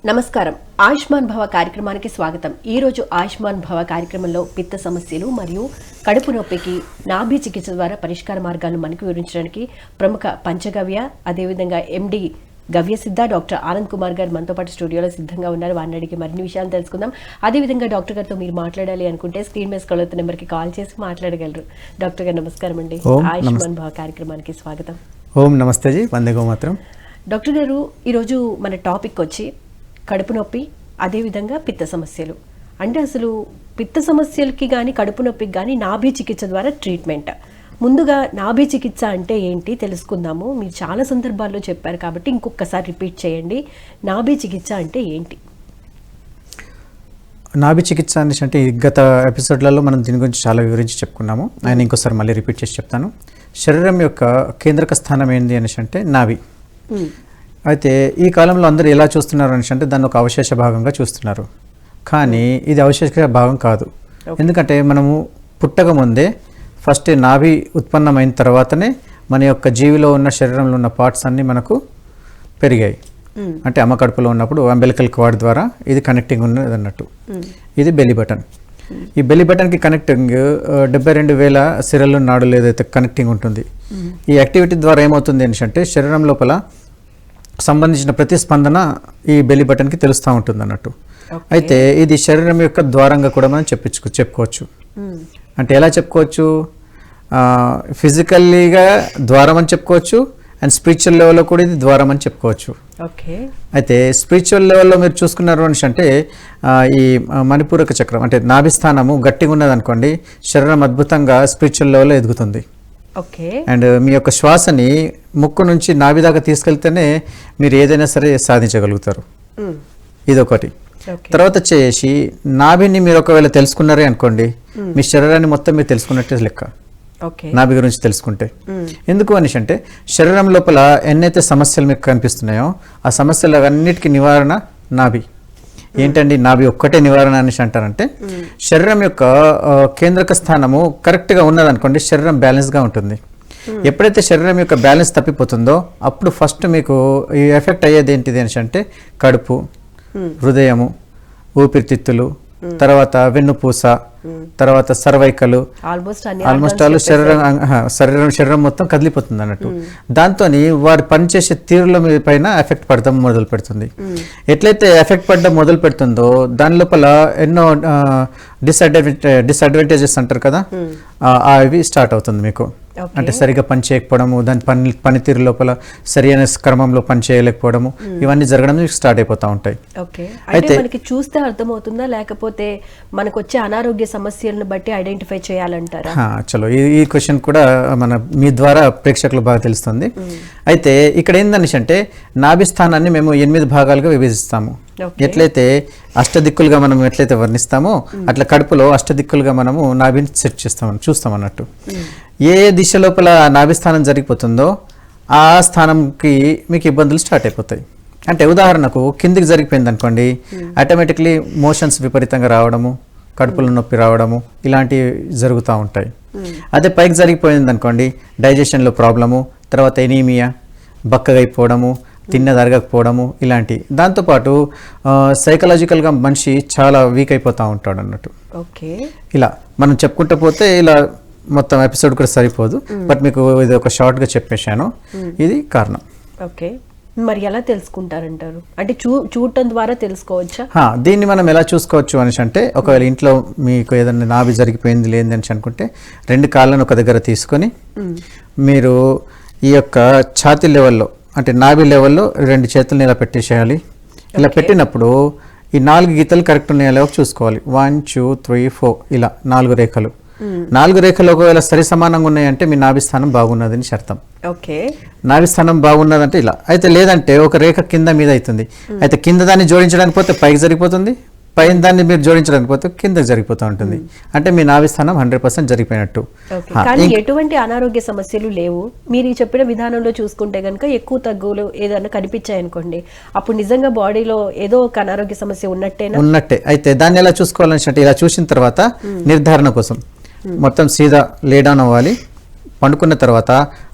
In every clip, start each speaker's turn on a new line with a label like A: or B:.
A: నమస్కారం. ఆయుష్మాన్ భవ కార్యక్రమానికి స్వాగతం. ఈ రోజు ఆయుష్మాన్ భవ కార్యక్రమంలో పిత్త సమస్యలు మరియు కడుపు నొప్పికి నాభి చికిత్స ద్వారా పరిష్కార మార్గాలను మనకు వివరించడానికి ప్రముఖ పంచగవ్య అదేవిధంగా ఎండి గవ్యసిద్ధ డాక్టర్ ఆనంద్ కుమార్ గారు మనతో పాటు స్టూడియోలో సిద్ధంగా ఉన్నారు. వారిని అడిగి మరిన్ని విషయాలు తెలుసుకుందాం. అదేవిధంగా డాక్టర్ గారితో మీరు మాట్లాడాలి అనుకుంటే స్క్రీన్ మీద స్క్రోల్ అవుతున్న నెంబర్కి కాల్ చేసి మాట్లాడగలరు. డాక్టర్ గారు నమస్కారం అండి. ఆయుష్మాన్ భవ కార్యక్రమానికి స్వాగతం.
B: ఓం నమస్తే జీ, వందే గోమాత్రం.
A: డాక్టర్ గారు, ఈరోజు మన టాపిక్ వచ్చి కడుపు నొప్పి అదేవిధంగా పిత్త సమస్యలు. అంటే అసలు పిత్త సమస్యలకి కానీ కడుపు నొప్పికి కానీ నాభి చికిత్స ద్వారా ట్రీట్మెంట్. ముందుగా నాభి చికిత్స అంటే ఏంటి తెలుసుకుందాము. మీరు చాలా సందర్భాల్లో చెప్పారు కాబట్టి ఇంకొకసారి రిపీట్ చేయండి. నాభి చికిత్స అంటే ఏంటి?
B: నాభి చికిత్స అంటే గత ఎపిసోడ్లలో మనం దీని గురించి చాలా వివరించి చెప్పుకున్నాము. ఆయన ఇంకోసారి మళ్ళీ రిపీట్ చేసి చెప్తాను. శరీరం యొక్క కేంద్రక స్థానం ఏంటి అనేసి అంటే నాభి. అయితే ఈ కాలంలో అందరూ ఎలా చూస్తున్నారు అనేసి అంటే దాన్ని ఒక అవశేష భాగంగా చూస్తున్నారు. కానీ ఇది అవశేష భాగం కాదు. ఎందుకంటే మనము పుట్టక ముందే ఫస్ట్ నాభి ఉత్పన్నమైన తర్వాతనే మన యొక్క జీవిలో ఉన్న శరీరంలో ఉన్న పార్ట్స్ అన్నీ మనకు పెరిగాయి. అంటే అమ్మ కడుపులో ఉన్నప్పుడు అంబెలికల్ కార్డ్ ద్వారా ఇది కనెక్టింగ్ ఉన్నది అన్నట్టు. ఇది బెలీ బటన్. ఈ బెలీ బటన్కి కనెక్టింగ్ 72,000 సిరలు నాడులు ఏదైతే కనెక్టింగ్ ఉంటుంది. ఈ యాక్టివిటీ ద్వారా ఏమవుతుంది అనేసి అంటే శరీరం లోపల సంబంధించిన ప్రతిస్పందన ఈ బెలీ బటన్కి తెలుస్తూ ఉంటుంది అన్నట్టు. అయితే ఇది శరీరం యొక్క ద్వారంగా కూడా మనం చెప్పుకోవచ్చు. అంటే ఎలా చెప్పుకోవచ్చు? ఫిజికల్లీగా ద్వారం అని చెప్పుకోవచ్చు, అండ్ స్పిరిచువల్ లెవెల్లో కూడా ఇది ద్వారం అని చెప్పుకోవచ్చు. అయితే స్పిరిచువల్ లెవెల్లో మీరు చూసుకున్నారు అనేసి అంటే ఈ మణిపూరక చక్రం అంటే నాభిస్థానము గట్టిగా ఉన్నది అనుకోండి, శరీరం అద్భుతంగా స్పిరిచువల్ లెవెల్లో ఎదుగుతుంది. అండ్ మీ యొక్క శ్వాసని ముక్కు నుంచి నాభి దాకా తీసుకెళ్తేనే మీరు ఏదైనా సరే సాధించగలుగుతారు. ఇదొకటి. తర్వాత చేసి నాభిని మీరు ఒకవేళ తెలుసుకున్నారే అనుకోండి, మీ శరీరాన్ని మొత్తం మీరు తెలుసుకున్నట్టే లెక్క. నాభి గురించి తెలుసుకుంటే ఎందుకు అనేసి అంటే శరీరం లోపల ఎన్నైతే సమస్యలు మీకు కనిపిస్తున్నాయో ఆ సమస్యలు అన్నిటికీ నివారణ నాభి. ఏంటండి నాభి ఒక్కటే నివారణ అనేసి అంటారంటే శరీరం యొక్క కేంద్రక స్థానము కరెక్ట్గా ఉన్నదనుకోండి, శరీరం బ్యాలెన్స్గా ఉంటుంది. ఎప్పుడైతే శరీరం యొక్క బ్యాలెన్స్ తప్పిపోతుందో అప్పుడు ఫస్ట్ మీకు ఈ ఎఫెక్ట్ అయ్యేది ఏంటిది అనేసి అంటే కడుపు, హృదయము, ఊపిరితిత్తులు, తర్వాత వెన్నుపూస, తర్వాత సర్వైకలు, ఆల్మోస్ట్ ఆల్ శరీరం మొత్తం కదిలిపోతుంది అన్నట్టు. దాంతో వారు పనిచేసే తీరుల పైన ఎఫెక్ట్ పడడం మొదలు పెడుతుంది. ఎట్లయితే ఎఫెక్ట్ పడడం మొదలు పెడుతుందో దాని లోపల ఎన్నో డిసడ్వాంటేజెస్ అంటారు కదా, అవి స్టార్ట్ అవుతుంది మీకు. అంటే సరిగా పని చేయకపోవడము, దాని పనితీరు లోపల సరైన క్రమంలో పని చేయలేకపోవడము, ఇవన్నీ జరగడం స్టార్ట్ అయిపోతూ ఉంటాయి.
A: అయితే మనకి చూస్తే అర్థమవుతుందా, లేకపోతే మనకు వచ్చే అనారోగ్య సమస్యలను బట్టి ఐడెంటిఫై చేయాలంటారా?
B: చలో ఈ క్వశ్చన్ కూడా మీ ద్వారా ప్రేక్షకులు బాగా తెలుస్తుంది. అయితే ఇక్కడ ఏందనేసి అంటే నాభి స్థానాన్ని మేము 8 భాగాలుగా విభజిస్తాము. ఎట్లయితే అష్టదిక్కులుగా మనం ఎట్లయితే వర్ణిస్తామో అట్లా కడుపులో అష్టదిక్కులుగా మనము నాభిని సెట్ చూస్తాం అన్నట్టు. ఏ దిశ లోపల నాభిస్థానం జరిగిపోతుందో ఆ స్థానంకి మీకు ఇబ్బందులు స్టార్ట్ అయిపోతాయి. అంటే ఉదాహరణకు కిందికి జరిగిపోయింది అనుకోండి, ఆటోమేటిక్లీ మోషన్స్ విపరీతంగా రావడము, కడుపులో నొప్పి రావడము, ఇలాంటివి జరుగుతూ ఉంటాయి. అదే పైకి జరిగిపోయింది అనుకోండి, డైజెషన్లో ప్రాబ్లము, తర్వాత ఎనీమియా, బక్కగా అయిపోవడము, తిన్నది అరగకపోవడము, ఇలాంటి. దాంతోపాటు సైకలాజికల్గా మనిషి చాలా వీక్ అయిపోతూ ఉంటాడు అన్నట్టు. ఇలా మనం చెప్పుకుంటూ పోతే ఇలా మొత్తం ఎపిసోడ్ కూడా సరిపోదు, బట్ మీకు ఇది ఒక షార్ట్గా చెప్పేశాను. ఇది కారణం.
A: మరి ఎలా తెలుసుకుంటారంటారు? అంటే చూడటం ద్వారా తెలుసుకోవచ్చా?
B: దీన్ని మనం ఎలా చూసుకోవచ్చు అనేసి అంటే ఒకవేళ ఇంట్లో మీకు ఏదైనా నాభి జరిగిపోయింది లేదని అనుకుంటే 2 కాళ్ళను ఒక దగ్గర తీసుకొని మీరు ఈ యొక్క ఛాతీ లెవెల్లో అంటే నాభి లెవెల్లో 2 చేతులను ఇలా పెట్టేసేయాలి. ఇలా పెట్టినప్పుడు ఈ 4 గీతలు కరెక్ట్ ఉన్నాయో చూసుకోవాలి. 1 2 3 4 ఇలా 4 రేఖలు. 4 రేఖలు ఒకవేళ సరి సమానంగా ఉన్నాయంటే మీ నాభిస్థానం బాగున్నదని అర్థం. నాభిస్థానం బాగున్నదంటే ఇలా. అయితే లేదంటే ఒక రేఖ కింద మీద అవుతుంది. అయితే కింద దాన్ని జోడించడానికి పోతే పైకి జరిగిపోతుంది, పైన దాన్ని మీరు జోడించడానికి పోతే కిందకి జరిగిపోతూ ఉంటుంది. అంటే మీ నాభిస్థానం 100% జరిగిపోయినట్టు.
A: కానీ ఎటువంటి అనారోగ్య సమస్యలు లేవు. మీరు చెప్పిన విధానంలో చూసుకుంటే కనుక ఎక్కువ తగ్గులు ఏదైనా కనిపించాయనుకోండి, అప్పుడు నిజంగా బాడీలో ఏదో ఒక అనారోగ్య సమస్య ఉన్నట్టే.
B: అయితే దాన్ని ఎలా చూసుకోవాలంటే ఇలా చూసిన తర్వాత నిర్ధారణ కోసం మొత్తం సీదా లేడౌన్ అవ్వాలి. పండుకున్న తర్వాత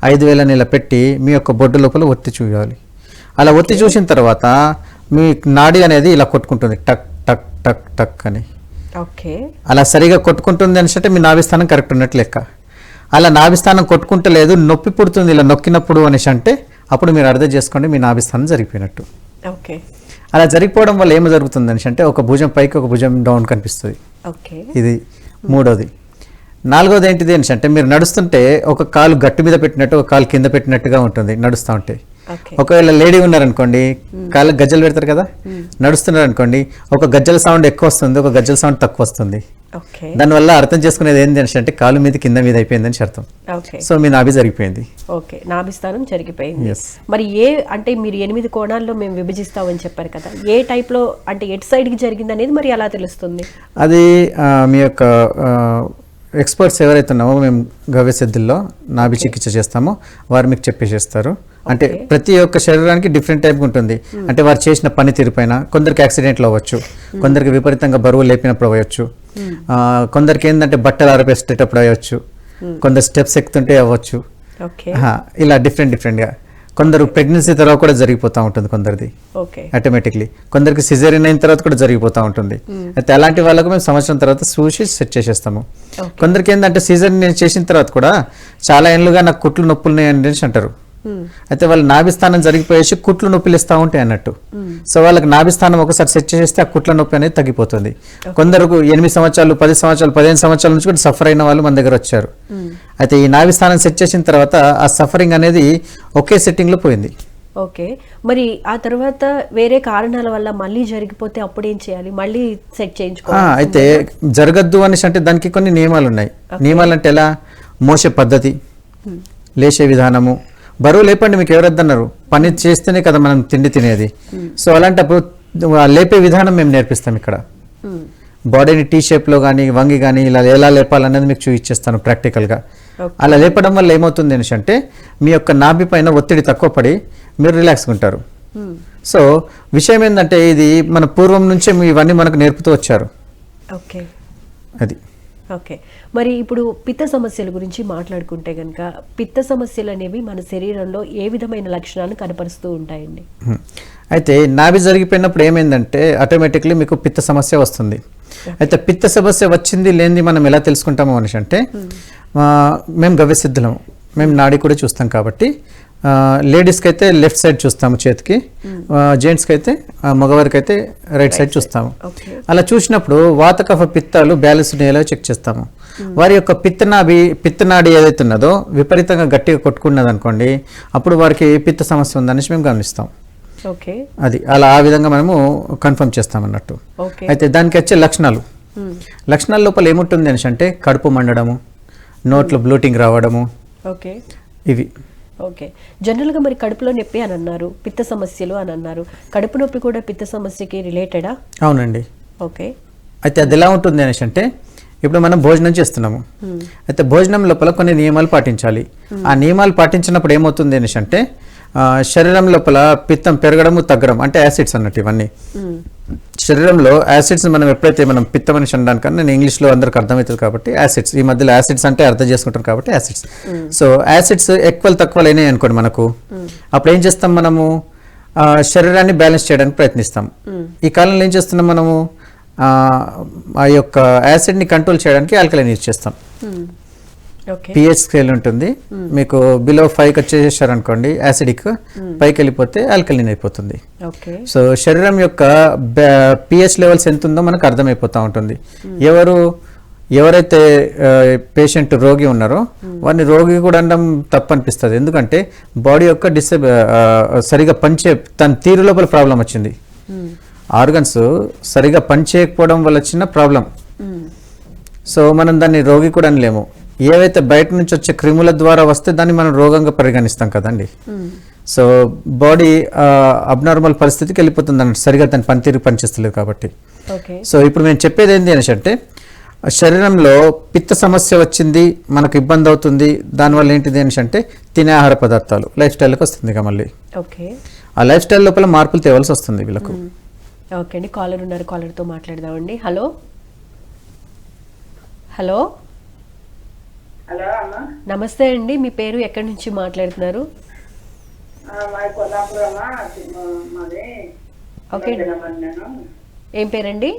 B: 5 వేలని ఇలా పెట్టి మీ యొక్క బొడ్డు లోపల ఒత్తి చూడాలి. అలా ఒత్తి చూసిన తర్వాత మీ నాడి అనేది ఇలా కొట్టుకుంటుంది టక్ టక్ టక్ టక్ అని.
A: ఓకే,
B: అలా సరిగా కొట్టుకుంటుంది అంటే మీ నాభిస్థానం కరెక్ట్ ఉన్నట్టు లెక్క. అలా నాభిస్థానం కొట్టుకుంటలేదు, నొప్పి పుడుతుంది ఇలా నొక్కినప్పుడు అనేసి అంటే అప్పుడు మీరు అర్థం చేసుకోండి మీ నాభిస్థానం జరిగిపోయినట్టు.
A: ఓకే,
B: అలా జరిగిపోవడం వల్ల ఏమి జరుగుతుంది అనేసి అంటే ఒక భుజం పైకి ఒక భుజం డౌన్ కనిపిస్తుంది.
A: ఓకే,
B: ఇది మూడోది. నాలుగోది ఏంటిది అనేసి అంటే మీరు నడుస్తుంటే ఒక కాలు గట్టు మీద పెట్టినట్టు ఒక కాలు కింద పెట్టినట్టుగా ఉంటుంది నడుస్తూ ఉంటే. ఒకవేళ లేడీ ఉన్నారనుకోండి, కాళ్ళకి గజ్జలు పెడతారు కదా, నడుస్తున్నారు అనుకోండి, ఒక గజ్జల సౌండ్ ఎక్కువ వస్తుంది, ఒక గజ్జల సౌండ్ తక్కువ వస్తుంది. దానివల్ల అర్థం చేసుకునేది ఏంటి అంటే కాలు మీద కింద మీద అయిపోయిందని అర్థం. సో మీ నాభి జరిగిపోయింది.
A: ఓకే, నాభిస్థానం జరిగిపోయింది. మరి అంటే మీరు 8 కోణాల్లో మేము విభజిస్తామని చెప్పారు కదా, ఏ టైప్ లో అంటే ఎటు సైడ్ కి జరిగింది అనేది మరి ఎలా తెలుస్తుంది?
B: అది మీ యొక్క ఎక్స్పర్ట్స్ ఎవరైతే ఉన్నామో మేము గవ్య సిద్ధుల్లో నాభి చికిత్స చేస్తామో వారు మీకు చెప్పేసేస్తారు. అంటే ప్రతి ఒక్క శరీరానికి డిఫరెంట్ టైప్ ఉంటుంది. అంటే వారు చేసిన పనితీరు పైన కొందరికి యాక్సిడెంట్లు అవ్వచ్చు, కొందరికి విపరీతంగా బరువు లేపినప్పుడు అవ్వచ్చు, కొందరికి ఏంటంటే బట్టలు ఆరపేసేటప్పుడు అవ్వచ్చు, కొందరు స్టెప్స్ ఎక్కుతుంటే అవ్వచ్చు. ఇలా డిఫరెంట్గా కొందరు ప్రెగ్నెన్సీ తర్వాత కూడా జరిగిపోతూ ఉంటుంది, కొందరిది ఆటోమేటిక్లీ, కొందరికి సిజేరియన్ అయిన తర్వాత కూడా జరిగిపోతూ ఉంటుంది. అయితే అలాంటి వాళ్ళకు మేము సంవత్సరం తర్వాత చూసి సెట్ చేసేస్తాము. కొందరికి ఏంటంటే సిజేరియన్ చేసిన తర్వాత కూడా చాలా ఏళ్ళుగా నాకు కుట్లు నొప్పులు ఉన్నాయని అంటారు. అయితే వాళ్ళు నాభిస్థానం జరిగిపోయేసి కుట్లు నొప్పులు ఇస్తూ ఉంటాయి అన్నట్టు. సో వాళ్ళకి నాభిస్థానం ఒకసారి సెట్ చేసేస్తే ఆ కుట్ల నొప్పి అనేది తగ్గిపోతుంది. కొందరికి 8 సంవత్సరాలు 10 సంవత్సరాలు 15 సంవత్సరాల నుంచి కూడా సఫర్ అయిన వాళ్ళు మన దగ్గర వచ్చారు. అయితే ఈ నాభిస్థానం సెట్ చేసిన తర్వాత ఆ సఫరింగ్ అనేది ఒకే సెట్టింగ్ లో పోయింది.
A: ఓకే, మరి ఆ తర్వాత వేరే కారణాల వల్ల మళ్ళీ జరిగిపోతే అప్పుడు ఏం చేయాలి? మళ్ళీ సెట్ చేయించుకోవాలి.
B: అయితే జరగద్దు అనేసి అంటే దానికి కొన్ని నియమాలు ఉన్నాయి. నియమాలు అంటే ఎలా? మోసే పద్ధతి, లేచే విధానము, బరువు లేపండి, మీకు ఎవరొద్దన్నారు, పని చేస్తేనే కదా మనం తిండి తినేది. సో అలాంటప్పుడు లేపే విధానం మేము నేర్పిస్తాం ఇక్కడ. బాడీని టీ షేప్లో కానీ వంగి కానీ ఇలా ఎలా లేపాలనేది మీకు చూపించేస్తాను ప్రాక్టికల్గా. అలా లేపడం వల్ల ఏమవుతుంది అనేసి అంటే మీ యొక్క నాభి పైన ఒత్తిడి తక్కువ పడి మీరు రిలాక్స్గా ఉంటారు. సో విషయం ఏంటంటే ఇది మన పూర్వం నుంచే ఇవన్నీ మనకు నేర్పుతూ వచ్చారు.
A: ఓకే,
B: అది.
A: ఓకే, మరి ఇప్పుడు పిత్త సమస్యల గురించి మాట్లాడుకుంటే కనుక పిత్త సమస్యలు అనేవి మన శరీరంలో ఏ విధమైన లక్షణాలను కనపరుస్తూ ఉంటాయండి?
B: అయితే నాభి జరిగిపోయినప్పుడు ఏమైందంటే ఆటోమేటిక్లీ మీకు పిత్త సమస్య వస్తుంది. అయితే పిత్త సమస్య వచ్చింది లేనిది మనం ఎలా తెలుసుకుంటాము అనేసి అంటే మేము గవ్య సిద్ధులము, మేము నాడి కూడా చూస్తాం కాబట్టి లేడీస్కి అయితే లెఫ్ట్ సైడ్ చూస్తాము చేతికి, జెంట్స్కి అయితే మగవారికి అయితే రైట్ సైడ్ చూస్తాము. అలా చూసినప్పుడు వాత కఫ పిత్తాలు బ్యాలెన్స్ ఉండేలా చెక్ చేస్తాము. వారి యొక్క పిత్తనాడి ఏదైతే ఉన్నదో విపరీతంగా గట్టిగా కొట్టుకున్నది అనుకోండి, అప్పుడు వారికి పిత్త సమస్య ఉందనేసి మేము గమనిస్తాం. అది అలా ఆ విధంగా మనము కన్ఫర్మ్ చేస్తాం అన్నట్టు. అయితే దానికి వచ్చే లక్షణాల లోపల ఏముంటుంది అనేసి అంటే కడుపు మండడము, నోట్లో బ్లోటింగ్ రావడము, ఇవి.
A: ఓకే, జనరల్గా మరి కడుపులో నొప్పి అని అన్నారు, పిత్త సమస్యలు అని అన్నారు, కడుపు నొప్పి కూడా పిత్త సమస్యకి రిలేటెడా?
B: అవునండి.
A: ఓకే,
B: అయితే అది ఎలా ఉంటుంది అనేసి అంటే ఇప్పుడు మనం భోజనం చేస్తున్నాము. అయితే భోజనం లోపల కొన్ని నియమాలు పాటించాలి. ఆ నియమాలు పాటించినప్పుడు ఏమవుతుంది అనేసి అంటే శరీరం లోపల పిత్తం పెరగడము తగ్గడం అంటే యాసిడ్స్ అన్నట్టు. ఇవన్నీ శరీరంలో యాసిడ్స్ మనం ఎప్పుడైతే మనం పిత్తం అని అనడానికన్నా నేను ఇంగ్లీష్లో అందరికి అర్థమవుతుంది కాబట్టి యాసిడ్స్, ఈ మధ్యలో యాసిడ్స్ అంటే అర్థం చేసుకుంటాం కాబట్టి యాసిడ్స్. సో యాసిడ్స్ ఎక్కువ తక్కువ అయినాయి అనుకోండి మనకు, అప్పుడు ఏం చేస్తాం మనము శరీరాన్ని బ్యాలెన్స్ చేయడానికి ప్రయత్నిస్తాం. ఈ కాలంలో ఏం చేస్తున్నాం మనము ఆ యొక్క యాసిడ్ని కంట్రోల్ చేయడానికి ఆల్కలైన్ యూజ్ చేస్తాం. పిహెచ్ స్కేల్ ఉంటుంది, మీకు బిలో 5 వచ్చేసారు అనుకోండి యాసిడిక్, పైకి వెళ్ళిపోతే ఆల్కలిన్ అయిపోతుంది. సో శరీరం యొక్క పిహెచ్ లెవెల్స్ ఎంత ఉందో మనకు అర్థమైపోతూ ఉంటుంది. ఎవరైతే పేషెంట్ రోగి ఉన్నారో వారిని రోగి కూడా అనడం తప్పు అనిపిస్తుంది. ఎందుకంటే బాడీ యొక్క సరిగా పనిచే తన తీరు లోపల ప్రాబ్లం వచ్చింది. ఆర్గన్స్ సరిగా పనిచేయకపోవడం వల్ల వచ్చిన ప్రాబ్లం. సో మనం దాన్ని రోగి కూడా అనలేము. ఏవైతే బయట నుంచి వచ్చే క్రిముల ద్వారా వస్తే దాన్ని మనం రోగంగా పరిగణిస్తాం కదండి. సో బాడీ అబ్నార్మల్ పరిస్థితికి వెళ్ళిపోతుంది అన్నట్టు, సరిగా దాని పనితీరు పనిచేస్తలేదు కాబట్టి. సో ఇప్పుడు మేము చెప్పేది ఏంటి అనేసి అంటే శరీరంలో పిత్త సమస్య వచ్చింది, మనకు ఇబ్బంది అవుతుంది, దానివల్ల ఏంటిది అనేసి అంటే తినే ఆహార పదార్థాలు లైఫ్ స్టైల్కి వస్తుంది ఇక మళ్ళీ. ఆ లైఫ్ స్టైల్ లోపల మార్పులు తేవాల్సి వస్తుంది వీళ్ళకు.
A: ఓకే అండి, కాలర్ ఉన్నారు, కాలర్తో మాట్లాడదామండి. హలో హలో నమస్తే అండి, మీ పేరు ఎక్కడి నుంచి మాట్లాడుతున్నారు? ఓకే, ఏం పేరండి?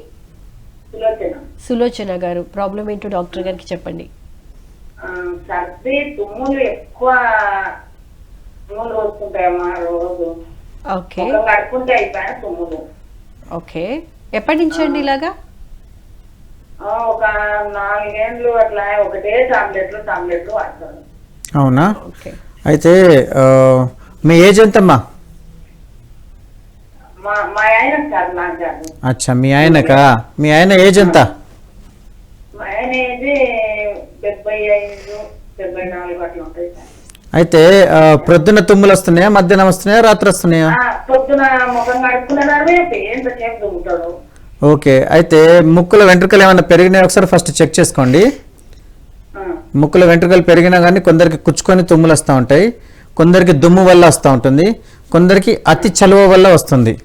A: సులోచన గారు, ప్రాబ్లం ఏంటో డాక్టర్ గారికి చెప్పండి.
C: సర్ది, తుమ్ములు ఎక్కువ, తుమ్ములు వస్తుంటాయమ్మా రోజు.
A: ఓకే
C: కడుపుంటే అయిపోయిన తుమ్ములు.
A: ఓకే, ఎప్పటి నుంచి అండి ఇలాగా?
C: ఒక 4 ఏళ్ళు అట్లా ఒకటే టాబ్లెట్లు వాడతాను.
B: అవునా?
A: ఓకే,
B: అయితే మీ ఏజ్ ఎంతమ్మా?
C: మా ఆయన సార్ నాకు కాదు.
B: అచ్చా, మీ ఆయనకా? మీ ఆయన ఏజ్ ఎంత?
C: మా ఆయన ఏది 75, 74 అట్లా ఉంటాయి సార్.
B: అయితే ప్రొద్దున తుమ్ములు వస్తున్నాయా, మధ్యాహ్నం వస్తున్నాయా, రాత్రి వస్తున్నాయా?
C: పొద్దున ముఖం కడుక్కునేదాన్ని ఎంతసేపు తుమ్ముతాడు.
B: ఓకే, అయితే ముక్కుల వెంట్రుకలు ఏమైనా పెరిగినాయి ఒకసారి ఫస్ట్ చెక్ చేసుకోండి. ముక్కుల వెంట్రుకలు పెరిగినా కానీ కొందరికి కుచ్చుకొని తుమ్ములు వస్తూ ఉంటాయి, కొందరికి దుమ్ము వల్ల వస్తూ ఉంటుంది, కొందరికి అతి చలువ వల్ల వస్తుంది.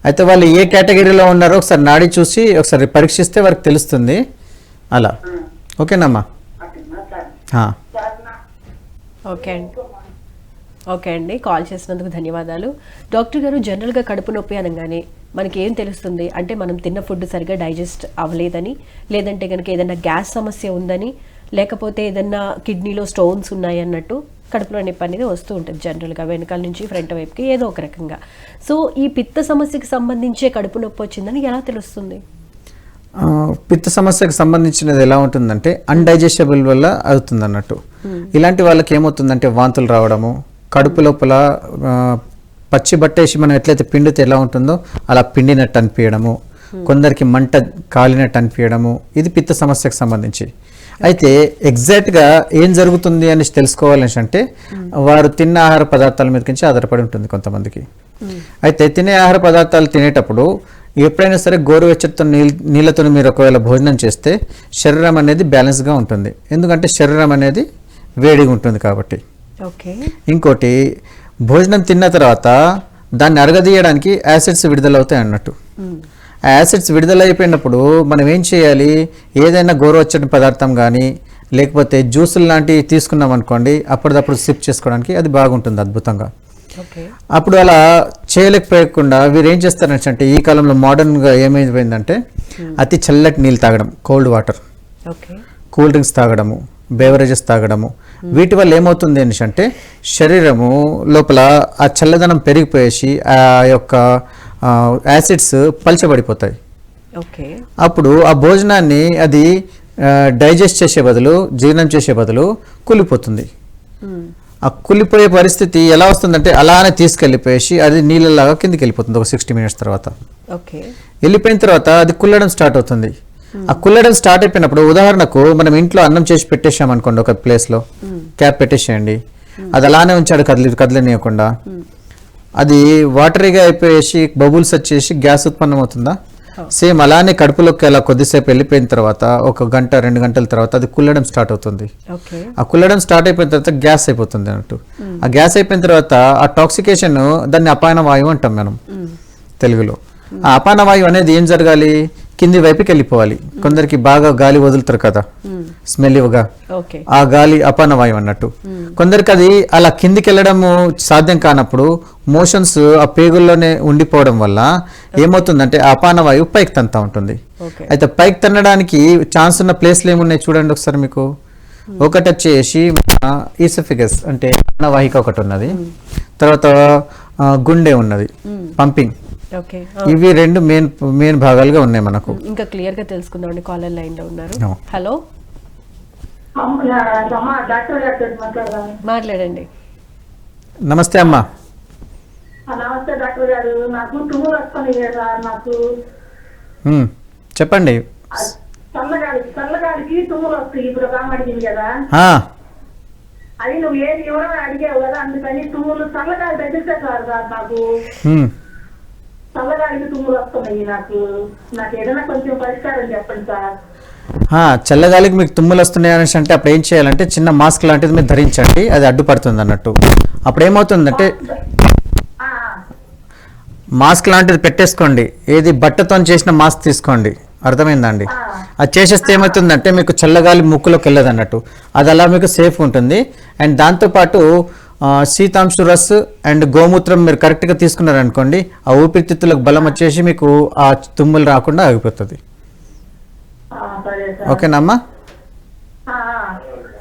B: అయితే వాళ్ళు ఏ కేటగిరీలో ఉన్నారో ఒకసారి నాడి చూసి ఒకసారి పరీక్షిస్తే వారికి తెలుస్తుంది. అలా ఓకేనమ్మా?
A: ఓకే అండి. ఓకే అండి, కాల్ చేసినందుకు ధన్యవాదాలు. డాక్టర్ గారు, జనరల్గా కడుపు నొప్పి అనగానే మనకి ఏం తెలుస్తుంది అంటే మనం తిన్న ఫుడ్ సరిగా డైజెస్ట్ అవ్వలేదని, లేదంటే కనుక ఏదైనా గ్యాస్ సమస్య ఉందని, లేకపోతే ఏదన్నా కిడ్నీలో స్టోన్స్ ఉన్నాయి అన్నట్టు కడుపులో నొప్పి అనేది వస్తూ ఉంటుంది జనరల్గా, వెనకాల నుంచి ఫ్రంట్ వైపుకి ఏదో ఒక రకంగా. సో ఈ పిత్త సమస్యకి సంబంధించే కడుపు నొప్పి వచ్చిందని ఎలా తెలుస్తుంది?
B: పిత్త సమస్యకు సంబంధించినది ఎలా ఉంటుందంటే అన్డైజెస్టబుల్ వల్ల అవుతుంది అన్నట్టు. ఇలాంటి వాళ్ళకి ఏమవుతుందంటే వాంతులు రావడము, కడుపు లోపల పచ్చి బట్టేసి మనం ఎట్లయితే పిండితే ఎలా ఉంటుందో అలా పిండినట్టు అనిపించడము, కొందరికి మంట కాలినట్టు అనిపించడము, ఇది పిత్త సమస్యకు సంబంధించి. అయితే ఎగ్జాక్ట్గా ఏం జరుగుతుంది అని తెలుసుకోవాలని అంటే వారు తిన్న ఆహార పదార్థాల మీద నుంచి ఆధారపడి ఉంటుంది కొంతమందికి. అయితే తినే ఆహార పదార్థాలు తినేటప్పుడు ఎప్పుడైనా సరే గోరువెచ్చటితో నీళ్ళతో మీరు ఒకవేళ భోజనం చేస్తే శరీరం అనేది బ్యాలెన్స్గా ఉంటుంది, ఎందుకంటే శరీరం అనేది వేడిగా ఉంటుంది కాబట్టి.
A: ఓకే,
B: ఇంకోటి భోజనం తిన్న తర్వాత దాన్ని అరగదీయడానికి యాసిడ్స్ విడుదలవుతాయి అన్నట్టు. ఆ యాసిడ్స్ విడుదలైపోయినప్పుడు మనం ఏం చేయాలి, ఏదైనా గోరువెచ్చని పదార్థం కానీ లేకపోతే జ్యూసులు లాంటివి తీసుకున్నాం అనుకోండి, అప్పటిదప్పుడు సిప్ చేసుకోవడానికి అది బాగుంటుంది అద్భుతంగా. అప్పుడు అలా చేయలేకపోయకుండా వీరు ఏం చేస్తారంటే ఈ కాలంలో మోడర్న్గా ఏమైపోయిందంటే అతి చల్లటి నీళ్ళు తాగడం, కోల్డ్ వాటర్, కూల్ డ్రింక్స్ తాగడము, బేవరేజెస్ తాగడము, వీటి వల్ల ఏమవుతుంది అంటే శరీరము లోపల ఆ చల్లదనం పెరిగిపోయేసి ఆ యొక్క యాసిడ్స్ పలచబడిపోతాయి. అప్పుడు ఆ భోజనాన్ని అది డైజెస్ట్ చేసే బదులు, జీర్ణం చేసే బదులు కూలిపోతుంది. ఆ కూలిపోయే పరిస్థితి ఎలా వస్తుందంటే అలానే తీసుకెళ్ళిపోయేసి అది నీళ్ళలాగా కిందికి వెళ్ళిపోతుంది ఒక 60 minutes తర్వాత. వెళ్ళిపోయిన తర్వాత అది కుల్లడం స్టార్ట్ అవుతుంది. ఆ కుల్లడం స్టార్ట్ అయిపోయినప్పుడు ఉదాహరణకు మనం ఇంట్లో అన్నం చేసి పెట్టేసాం అనుకోండి, ఒక ప్లేస్లో క్యాప్ పెట్టేసేయండి, అది అలానే ఉంచాడు కదలనియకుండా, అది వాటరీగా అయిపోయేసి బబుల్స్ వచ్చేసి గ్యాస్ ఉత్పన్నం అవుతుందా? సేమ్ అలానే కడుపులోకి అలా కొద్దిసేపు వెళ్ళిపోయిన తర్వాత 1 గంట 2 గంటల తర్వాత అది కుల్లడం స్టార్ట్ అవుతుంది. ఆ కుల్లడం స్టార్ట్ అయిపోయిన తర్వాత గ్యాస్ అయిపోతుంది అన్నట్టు. ఆ గ్యాస్ అయిపోయిన తర్వాత ఆ టాక్సికేషన్, దాన్ని అపాన వాయువు అంటాం మనం తెలుగులో. ఆ అపాన వాయువు అనేది ఏం జరగాలి, కింది వైపుకి వెళ్ళిపోవాలి. కొందరికి బాగా గాలి వదులుతారు కదా స్మెల్గా, ఆ గాలి అపాన వాయువు అన్నట్టు. కొందరికి అది అలా కిందికి వెళ్ళడము సాధ్యం కానప్పుడు మోషన్స్ ఆ పేగుల్లోనే ఉండిపోవడం వల్ల ఏమవుతుందంటే ఆ అపాన వాయువు పైకి తన్నుతా ఉంటుంది. అయితే పైకి తన్నడానికి ఛాన్స్ ఉన్న ప్లేస్లు ఏమున్నాయి చూడండి ఒకసారి మీకు. ఒకటి వచ్చేసి ఈసోఫిగస్ అంటే అన్నవాహిక ఒకటి ఉన్నది, తర్వాత గుండె ఉన్నది, పంపింగ్, ఇవి 2 మెయిన్ భాగాలుగా ఉన్నాయి మనకు.
A: ఇంకా క్లియర్ గా తెలుసుకుందామండి. కాలర్ లైన్ లో ఉన్నారు. హలో, మాట్లాడండి.
B: నమస్తే అమ్మా.
C: నమస్తే డాక్టర్ గారు, నాకు తుమ్ములు వస్తున్నాయి సార్. నాకు
B: చెప్పండి.
C: చల్లగాలికి తుమ్ములు వస్తాయి. ఇప్పుడు అడిగింది కదా, అది నువ్వు ఏది ఎవరో అడిగావు కదా, అందుకని తుమ్ములు చల్లగాలి తగ్గిస్తే సార్ నాకు చల్లగాలికి తుమ్ములు వస్తున్నాయి. నాకు ఏదైనా కొంచెం పరిష్కారం చెప్పండి సార్.
B: చల్లగాలికి మీకు తుమ్ములు వస్తున్నాయి అనేసి అంటే అప్పుడు ఏం చేయాలంటే చిన్న మాస్క్ లాంటిది మీరు ధరించండి, అది అడ్డుపడుతుంది అన్నట్టు. అప్పుడు ఏమవుతుందంటే మాస్క్ లాంటిది పెట్టేసుకోండి, ఏది బట్టతో చేసిన మాస్క్ తీసుకోండి, అర్థమైందండి. అది చేసేస్తే ఏమవుతుందంటే మీకు చల్లగాలి ముక్కులోకి వెళ్ళదు అన్నట్టు, అది అలా మీకు సేఫ్ ఉంటుంది. అండ్ దాంతోపాటు సీతాంశురస్ అండ్ గోమూత్రం మీరు కరెక్ట్గా తీసుకున్నారనుకోండి, ఆ ఊపిరితిత్తులకు బలం వచ్చేసి మీకు ఆ తుమ్ములు రాకుండా ఆగిపోతుంది.
C: సరే సార్.
B: ఓకేనమ్మా?
C: ఆ,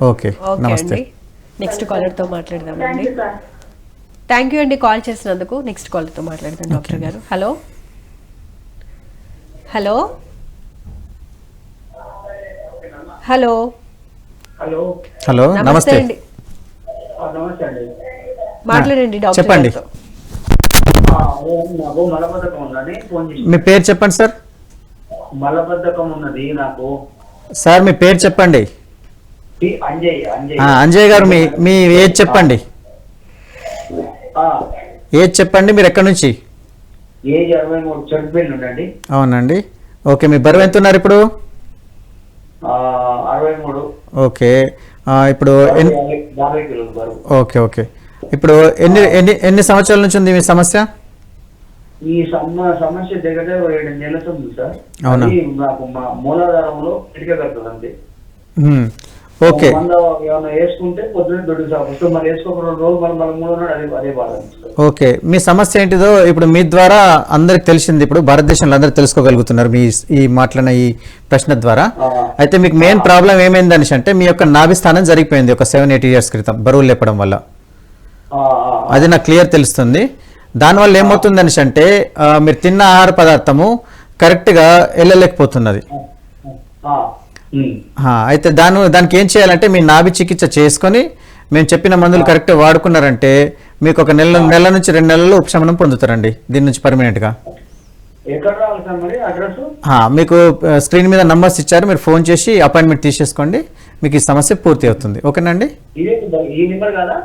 B: ఓకే,
A: ఓకే
B: నమస్తే.
A: అండి. నెక్స్ట్ కాలర్తో
C: థ్యాంక్
A: మాట్లాడదామండి.
C: You sir.
A: థ్యాంక్ యూ అండి కాల్ చేసినందుకు. నెక్స్ట్ కాలర్తో మాట్లాడదాం డాక్టర్ గారు. Hello hello hello
D: hello
B: hello, నమస్తే.
A: అండి,
D: నమస్తే అండి.
A: మాట్లాడండి డాక్టర్
B: చెప్పండి.
A: గారితో.
D: నాకు మలబద్ధకం ఉందని ఫోన్ చేసి.
B: మీ పేరు చెప్పండి సార్.
D: మలబద్ధకం ఉన్నది నాకు.
B: సార్ మీ పేరు చెప్పండి.
D: అంజయ్ అంజయ్.
B: అంజయ్ గారు మీ ఏజ్ చెప్పండి.
D: ఆ,
B: ఏజ్ చెప్పండి, మీరు ఎక్కడి నుంచి?
D: ఏజ్ 63 చెట్పల్లి ఉండండి.
B: అవునండి. ఓకే, మీ బరువు ఎంత ఉన్నారు ఇప్పుడు?
D: 63.
B: ఓకే, ఇప్పుడు
D: 50 కిలోలు బరువు.
B: Okay okay. ఇప్పుడు ఎన్ని ఎన్ని ఎన్ని సంవత్సరాల నుంచి ఉంది మీ సమస్య?
D: ఈ సమస్య దగ్గర 7 నెలలు ఉంది సార్.
B: అవునా?
D: అది నాకు మా మూలాధారంలో ఇటుక కడుతుంది అంతే.
B: ఓకే
D: మంద ఏమైనా వేసుకుంటే పొద్దున్న దొడ్డు సాగు, మరి వేసుకోకుండా రోజు మళ్ళీ 3 నాడు అదే బాధ.
B: ఓకే, మీ సమస్య ఏంటిదో ఇప్పుడు మీ ద్వారా అందరికి తెలిసింది. ఇప్పుడు భారతదేశంలో అందరూ తెలుసుకోగలుగుతున్నారు మీ ఈ మాట్లాడిన ఈ ప్రశ్న ద్వారా. అయితే మీకు మెయిన్ ప్రాబ్లం ఏమైందని అంటే మీ యొక్క నాభి స్థానం జరిగిపోయింది ఒక 7-8 ఇయర్స్ క్రితం బరువులు లేపడం వల్ల. అది నాకు క్లియర్ తెలుస్తుంది. దానివల్ల ఏమవుతుందని అంటే మీరు తిన్న ఆహార పదార్థము కరెక్ట్గా వెళ్ళలేకపోతున్నది. అయితే దానికి ఏం చేయాలంటే మీ నాభి చికిత్స చేసుకొని మేము చెప్పిన మందులు కరెక్ట్గా వాడుకున్నారంటే మీకు ఒక నెల నుంచి 2 నెలల్లో ఉపశమనం పొందుతారండి దీని నుంచి పర్మనెంట్గా.
D: ఎక్కడ రావాలి సార్ మరి అడ్రస్?
B: మీకు స్క్రీన్ మీద నంబర్స్ ఇచ్చారు, మీరు ఫోన్ చేసి అపాయింట్మెంట్ తీసేసుకోండి, మీకు ఈ సమస్య పూర్తి అవుతుంది. ఓకేనండి?
D: ఈ నెంబర్ కదా?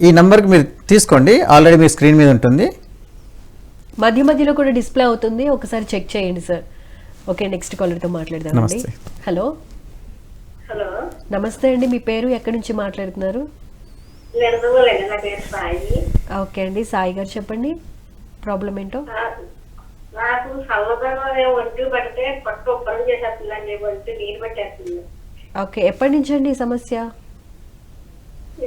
B: ఈ నంబర్కి మీరు తీసుకోండి, ఆల్రెడీ మీ స్క్రీన్ మీద ఉంటుంది.
A: మధ్య మధ్యలో కూడా డిస్ప్లే అవుతుంది, ఒకసారి చెక్ చేయండి సార్. ఓకే, నెక్స్ట్ కాలర్తో మాట్లాడదామండి.
B: నమస్తే.
A: హలో
C: హలో,
A: నమస్తే అండి, మీ పేరు ఎక్కడి నుంచి మాట్లాడుతున్నారు?
C: నిడదవోలేండి. నా పేరు సాయి.
A: ఓకే అండి, సాయి గారు చెప్పండి ప్రాబ్లం ఏంటో.
C: నాకు చల్లదనం ఒంటి పడితే పట్టు ఒప్పరం చేసేస్తుందండి, ఒంటి నీరు పట్టేస్తుంది.
A: ఓకే, ఎప్పటి నుంచి అండి ఈ సమస్య?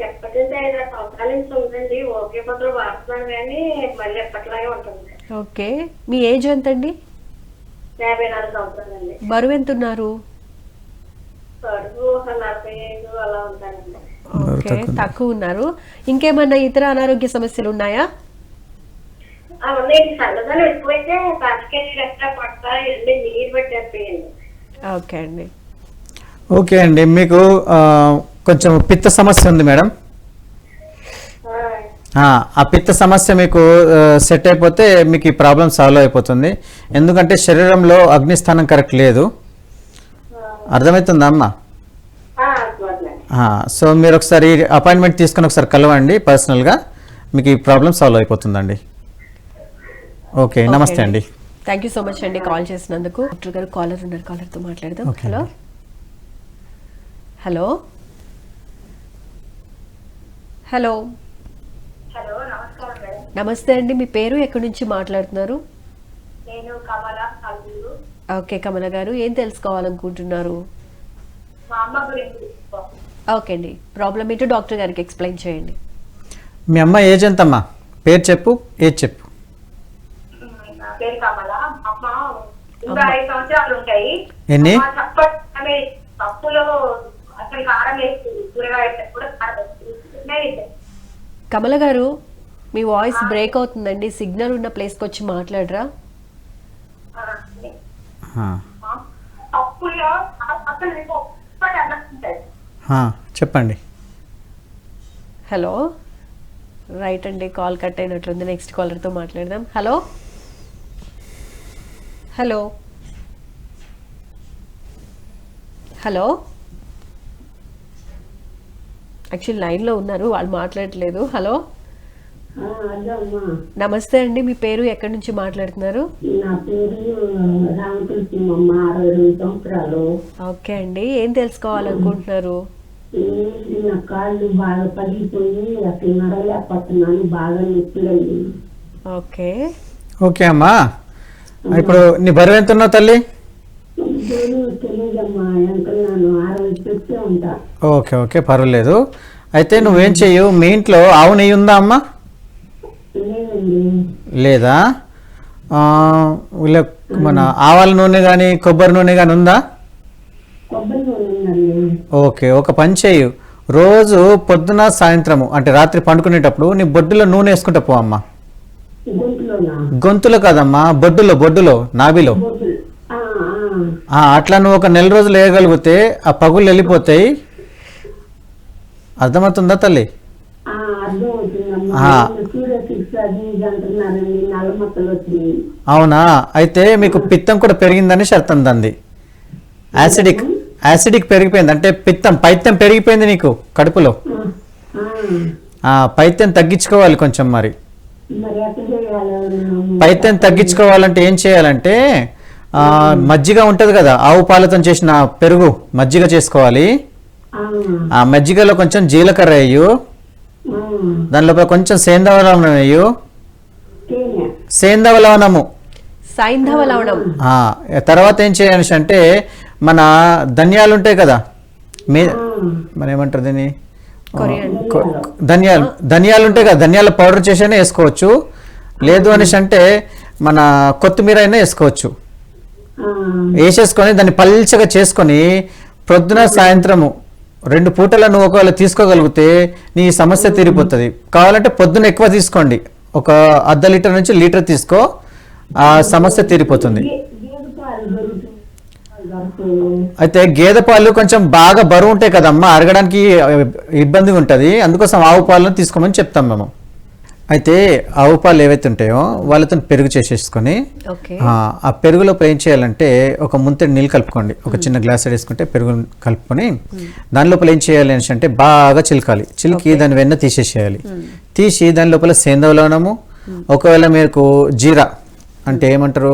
C: ఎప్పటి నుంచి 5 సంవత్సరాల నుంచి ఉందండి. ఓకే పత్రం వాడుతున్నాను కానీ మళ్ళీ ఎప్పటిలాగే ఉంటుంది.
A: ఓకే, మీ ఏజ్ ఎంత అండి?
C: 54 సంవత్సరాలండి.
A: బరువు ఎంత ఉన్నారు?
C: కడుపు 45 అలా ఉంటానండి.
A: ఓకే, తక్కువ ఉన్నారు. ఇంకేమన్నా ఇతర అనారోగ్య సమస్యలు ఉన్నాయా?
C: అవునండి, చల్లదనం ఎక్కువైతే కాసుకెళ్ళి ఎక్కడ పట్ట ఎండి నీరు పట్టేస్తాయండి.
A: ఓకే అండి.
B: ఓకే అండి, మీకు కొంచెం పిత్త సమస్య ఉంది మేడం. ఆ పిత్త సమస్య మీకు సెట్ అయిపోతే మీకు ఈ ప్రాబ్లం సాల్వ్ అయిపోతుంది. ఎందుకంటే శరీరంలో అగ్నిస్థానం కరెక్ట్ లేదు. అర్థమవుతుందా అమ్మా? సో మీరు ఒకసారి అపాయింట్మెంట్ తీసుకొని ఒకసారి కలవండి పర్సనల్గా, మీకు ఈ ప్రాబ్లం సాల్వ్ అయిపోతుందండి. ఓకే, నమస్తే అండి.
A: థ్యాంక్ యూ సో మచ్ అండి కాల్ చేసినందుకు. డాక్టర్ గారు కాలర్ ఉన్నారు, కాలర్తో మాట్లాడదాం.
B: Okay.
A: Hello hello hello
C: hello, నమస్కారం మేడం.
A: నమస్తే అండి, మీ పేరు ఎక్కడి నుంచి మాట్లాడుతున్నారు?
C: నేను కమల కల్లూరు.
A: ఓకే కమల గారు, ఏం తెలుసుకోవాలనుకుంటున్నారు?
C: మా అమ్మ గురించి.
A: ఓకే అండి, ప్రాబ్లం ఏంటో డాక్టర్ గారికి ఎక్స్ప్లెయిన్ చేయండి.
B: మీ అమ్మ ఏజ్ ఎంతమ్మా? పేరు చెప్పు, ఏజ్ చెప్పు.
C: నా పేరు కమల. అమ్మ ఇంకా 5 సంవత్సరాలు ఉంటాయి.
B: ఎన్ని?
C: ఆమె పప్పులో అసలు కారం వేస్తుంది, కూరగాయ కూడా కారం వేస్తుంది.
A: కమల గారు, మీ వాయిస్ బ్రేక్ అవుతుందండి, సిగ్నల్ ఉన్న ప్లేస్కి వచ్చి మాట్లాడరా?
C: పప్పులో అసలు అన్నట్టుంటది.
B: చెప్పండి.
A: హలో, రైట్ అండి, కాల్ కట్ అయినట్లుంది. నెక్స్ట్ కాలర్తో మాట్లాడదాం. హలో హలో హలో యాక్చువల్లీ లైన్లో ఉన్నారు, వాళ్ళు మాట్లాడట్లేదు. హలో నమస్తే అండి, మీ పేరు ఎక్కడి నుంచి మాట్లాడుతున్నారు?
E: నా పేరు రామకృష్ణమ్మ, 62 సంవత్సరాలు.
A: ఓకే అండి, ఏం తెలుసుకోవాలనుకుంటున్నారు?
E: నా కాళ్ళు బాగా పగిలిపోయి అసలు నడవలేకపోతున్నాను, బాగా నొప్పులండి.
A: ఓకే
B: ఓకే అమ్మా, ఇప్పుడు నీ బరువు ఎంత ఉన్నావు తల్లి?
E: తెలియదమ్మా, ఎంతున్నాను 60 చెప్తే ఉంటా.
B: ఓకే ఓకే, పర్వాలేదు. అయితే నువ్వేం చెయ్యు, మీ ఇంట్లో ఆవు నెయ్యి ఉందా అమ్మా?
E: లేదండి.
B: లేదా మన ఆవాల నూనె కానీ కొబ్బరి నూనె కానీ ఉందా?
E: కొబ్బరి నూనె ఉందండి.
B: ఓకే, ఒక పని చేయు, రోజు పొద్దున సాయంత్రము అంటే రాత్రి పండుకునేటప్పుడు నీ బొడ్డులో నూనె వేసుకుంటా పో అమ్మా.
E: గొంతులోనా?
B: గొంతులో కాదమ్మా, బొడ్డులో నాభిలో.
E: బొట్టులు. ఆ, ఆ.
B: అట్లా నువ్వు ఒక నెల రోజులు వేయగలిగితే ఆ పగుళ్ళు వెళ్ళిపోతాయి. అర్థమవుతుందా తల్లి?
E: ఆ, అర్థమవుతుందమ్మా.
B: ఆ.
E: సూర్యశిక్ష అది ఇది అంటున్నారండి, నల్లమక్కలు వచ్చినాయి.
B: అవునా? అయితే మీకు పిత్తం కూడా పెరిగిందని అర్థం దాన్ని. యాసిడిక్ పెరిగిపోయింది అంటే పైత్యం పెరిగిపోయింది నీకు కడుపులో. పైత్యం తగ్గించుకోవాలి కొంచెం. మరి
E: మరి ఎట్లా చేయాలి?
B: పైత్యం తగ్గించుకోవాలంటే ఏం చేయాలంటే మజ్జిగ ఉంటుంది కదా, ఆవు పాలతో చేసిన పెరుగు మజ్జిగ చేసుకోవాలి. ఆ మజ్జిగలో కొంచెం జీలకర్ర వేయు, దానిలో కొంచెం సేందవ లవణం వేయు. సేందవ లవణము,
A: సైంధవ లవణం.
B: తర్వాత ఏం చేయాలి అంటే మన ధనియాలు ఉంటాయి కదా, మన ఏమంటారు దీన్ని, ధనియాలు ఉంటాయి కదా, ధనియాల పౌడర్ చేసైనా వేసుకోవచ్చు. లేదు అనేసి అంటే మన కొత్తిమీర అయినా వేసుకోవచ్చు. వేసేసుకొని దాన్ని పల్చగా చేసుకొని ప్రొద్దున సాయంత్రము 2 పూటల నువ్వు ఒకవేళ తీసుకోగలిగితే నీ సమస్య తీరిపోతుంది. కావాలంటే పొద్దున ఎక్కువ తీసుకోండి, ఒక అర్ధ లీటర్ నుంచి లీటర్ తీసుకో, ఆ సమస్య తీరిపోతుంది. అయితే గేదె పాలు కొంచెం బాగా బరువు ఉంటాయి కదమ్మా, అరగడానికి ఇబ్బందిగా ఉంటుంది. అందుకోసం ఆవు పాలను తీసుకోమని చెప్తాం మేము. అయితే ఆవు పాలు ఏవైతే ఉంటాయో వాళ్ళతో పెరుగు చేసేసుకొని ఆ పెరుగులో ఏం చేయాలంటే ఒక ముంతడి నీళ్ళు కలుపుకోండి. ఒక చిన్న గ్లాస్ వేసుకుంటే పెరుగు కలుపుకొని దాని లోపల ఏం చేయాలి అంటే బాగా చిలకాలి. చిలికి దాని వెన్న తీసేసేయాలి. తీసి దాని లోపల సేందవ లవణము, ఒకవేళ మీకు జీరా అంటే ఏమంటారు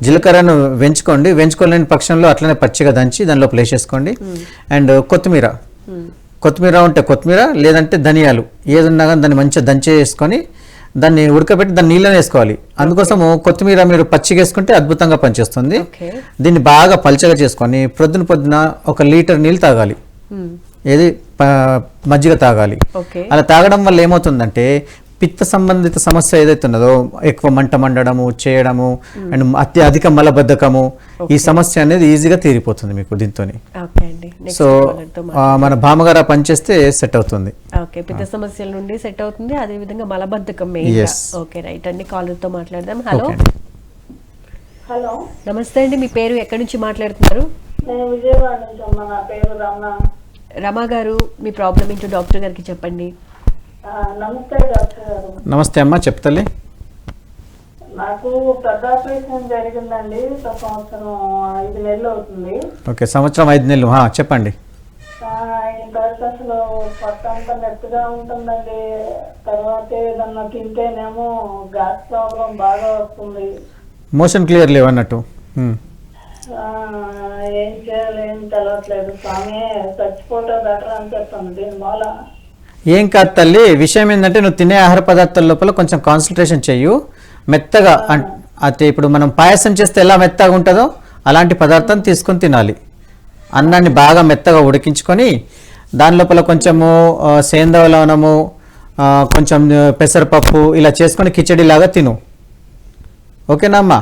B: జీలకర్రను వెంచుకోండి. వెంచుకోలేని పక్షంలో అట్లనే పచ్చిగా దంచి దాని లోపల వేసేసుకోండి. అండ్ కొత్తిమీర ఉంటే కొత్తిమీర, లేదంటే ధనియాలు ఏదున్నా కానీ దాన్ని మంచిగా దంచేసుకొని దాన్ని ఉడకబెట్టి దాన్ని నీళ్ళని వేసుకోవాలి. అందుకోసము కొత్తిమీర మీరు పచ్చిగా వేసుకుంటే అద్భుతంగా పనిచేస్తుంది. దీన్ని బాగా పల్చగా చేసుకొని పొద్దున 1 లీటర్ నీళ్ళు తాగాలి. ఏది మజ్జిగ తాగాలి. అలా తాగడం వల్ల ఏమవుతుందంటే పిత్త సంబంధిత సమస్య ఏదైతే ఉన్నదో, ఎక్కువ మంట మండడము చేయడము అండ్ అధిక మలబద్ధకము, ఈ సమస్య అనేది ఈజీగా తీరిపోతుంది మీకు దీంతో. సో మన బామ్మగారు పనిచేస్తే సెట్ అవుతుంది.
A: ఓకే, పిత్త సమస్యల నుండి సెట్ అవుతుంది. అదే విధంగా మలబద్ధకం. ఓకే, రైట్ అండి. కాలర్ తో మాట్లాడదాం. హలో
C: హలో,
A: నమస్తే అండి. మీ పేరు, ఎక్కడి నుంచి మాట్లాడుతున్నారు?
C: నేను విజయవాడ నుంచి అమ్మా. నా పేరు
A: రమా గారు, మీ ప్రాబ్లం ఏంటో డాక్టర్ గారికి చెప్పండి.
C: నమస్తే డాక్టర్ గారు.
B: నమస్తే అమ్మా, చెప్తలే.
C: నాకు పెద్ద ఆపరేషన్ జరిగిందండి. సంవత్సరం 5 నెలలు అవుతుంది.
B: ఓకే, సంవత్సరం 5 నెలలు. చెప్పండి.
C: ఇంతవరకు అసలు పొట్ట అంతా మెత్తగా ఉంటుందండి. తర్వాత ఏదన్నా తింటేనేమో గ్యాస్ ప్రాబ్లం బాగా వస్తుంది.
B: మోషన్ క్లియర్ లేవు అన్నట్టు.
C: ఏం చేయాలి ఏం తెలవట్లేదు స్వామి. చచ్చిపోతే బెటర్ అని చెప్తాను. దీనివల్ల
B: ఏం కాదు తల్లి, విషయం ఏంటంటే నువ్వు తినే ఆహార పదార్థాల లోపల కొంచెం కాన్సన్ట్రేషన్ చెయ్యు. మెత్తగా అయితే ఇప్పుడు మనం పాయసం చేస్తే ఎలా మెత్తగా ఉంటుందో అలాంటి పదార్థం తీసుకొని తినాలి. అన్నాన్ని బాగా మెత్తగా ఉడికించుకొని దాని లోపల కొంచెము సేందవ లవణము, కొంచెం పెసరపప్పు ఇలా చేసుకొని కిచడి లాగా తిను. ఓకేనా అమ్మా?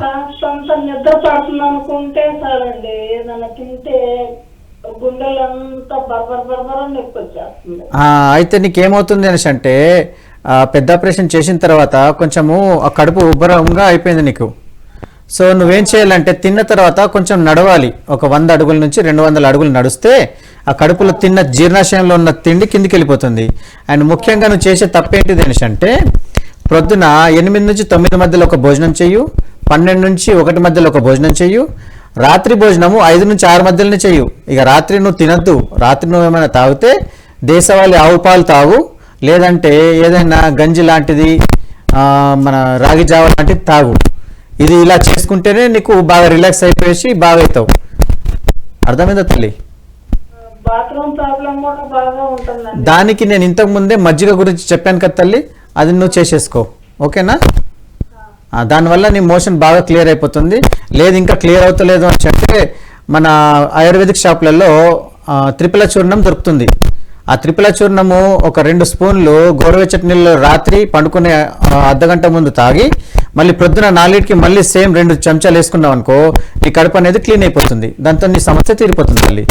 C: నిద్ర పడుతుంది అనుకుంటే సరండి, ఏదైనా తింటే గుండెలంతా బర్బర్ నొప్పి వచ్చేస్తుంది.
B: అయితే నీకేమవుతుంది అనేసి అంటే పెద్ద ఆపరేషన్ చేసిన తర్వాత కొంచెము ఆ కడుపు ఉబ్బరంగా అయిపోయింది నీకు. సో నువ్వేం చేయాలంటే తిన్న తర్వాత కొంచెం నడవాలి. ఒక 100 అడుగుల నుంచి 200 అడుగులు నడిస్తే ఆ కడుపులో తిన్న జీర్ణాశయంలో ఉన్న తిండి కిందికి వెళ్ళిపోతుంది. అండ్ ముఖ్యంగా నువ్వు చేసే తప్పేంటిది అనేసి అంటే ప్రొద్దున 8 నుంచి 9 మధ్యలో ఒక భోజనం చెయ్యు, 12 నుంచి 1 మధ్యలో ఒక భోజనం చెయ్యు, రాత్రి భోజనము 5 నుంచి 6 మధ్యలోనే చెయ్యు. ఇక రాత్రి నువ్వు తినద్దు. రాత్రి నువ్వు ఏమైనా తాగితే దేశవాళీ ఆవు పాలు తాగు, లేదంటే ఏదైనా గంజి లాంటిది, మన రాగి జావ లాంటిది తాగు. ఇది ఇలా చేసుకుంటేనే నీకు బాగా రిలాక్స్ అయిపోయేసి బాగా అవుతావు. అర్థమైందా తల్లి?
C: బాత్రూమ్ ప్రాబ్లం కూడా బాగా ఉంటుందండి.
B: దానికి నేను ఇంతకు ముందే మజ్జిగ గురించి చెప్పాను కదా తల్లి, అది నువ్వు చేసేసుకో. ఓకేనా? దానివల్ల నీ మోషన్ బాగా క్లియర్ అయిపోతుంది. లేదు ఇంకా క్లియర్ అవుతలేదు అని చెప్తే మన ఆయుర్వేదిక్ షాప్లలో త్రిఫల చూర్ణం దొరుకుతుంది. ఆ త్రిఫలా చూర్ణము ఒక 2 స్పూన్లు గోరువెచ్చటి నీళ్ళు రాత్రి పండుకునే అర్ధగంట ముందు తాగి మళ్ళీ ప్రొద్దున 4కి మళ్ళీ సేమ్ 2 చెంచాలు వేసుకున్నాం అనుకో నీ కడుపు అనేది క్లీన్ అయిపోతుంది. దాంతో నీ సమస్య తీరిపోతుంది. మళ్ళీ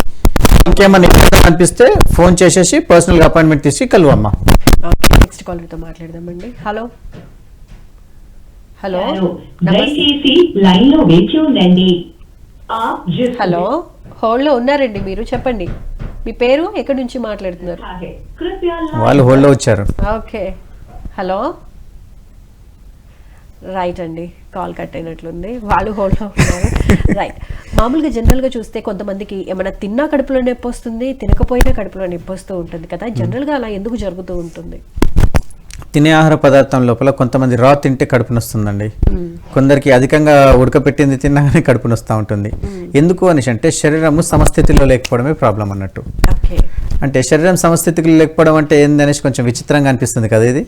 B: ఇంకేమన్నా అనిపిస్తే ఫోన్ చేసేసి పర్సనల్గా అపాయింట్మెంట్ తీసి కలువమ్మా.
A: నెక్స్ట్ కాలర్తో మాట్లాడదామండి. హలో హలో
F: దయచేసి లైన్ లో వేచి ఉండండి.
A: హలో హోల్డ్లో ఉన్నారండి మీరు, చెప్పండి మీ పేరు, ఎక్కడి నుంచి మాట్లాడుతున్నారు?
B: వాళ్ళు హోల్డ్లో వచ్చారు.
A: ఓకే హలో రైట్ అండి, కాల్ కట్ అయినట్లుంది, వాళ్ళు హోల్డ్లో ఉన్నారు. రైట్. మామూలుగా జనరల్గా చూస్తే కొంతమందికి ఏమైనా తిన్నా కడుపులో నొప్పి వస్తుంది, తినకపోయినా కడుపులో నొప్పి వస్తూ ఉంటుంది కదా, జనరల్గా అలా ఎందుకు జరుగుతూ ఉంటుంది?
B: తినే ఆహార పదార్థం లోపల కొంతమంది రా తింటే కడుపు నొస్తుందండి. కొందరికి అధికంగా ఉడకపెట్టింది తిన్నాగానే కడుపు నొస్తూ ఉంటుంది. ఎందుకు అనేసి అంటే శరీరము సమస్థితిలో లేకపోవడమే ప్రాబ్లం అన్నట్టు. అంటే శరీరం సమస్థితిలో లేకపోవడం అంటే ఏందనేసి కొంచెం విచిత్రంగా అనిపిస్తుంది కదా ఇది.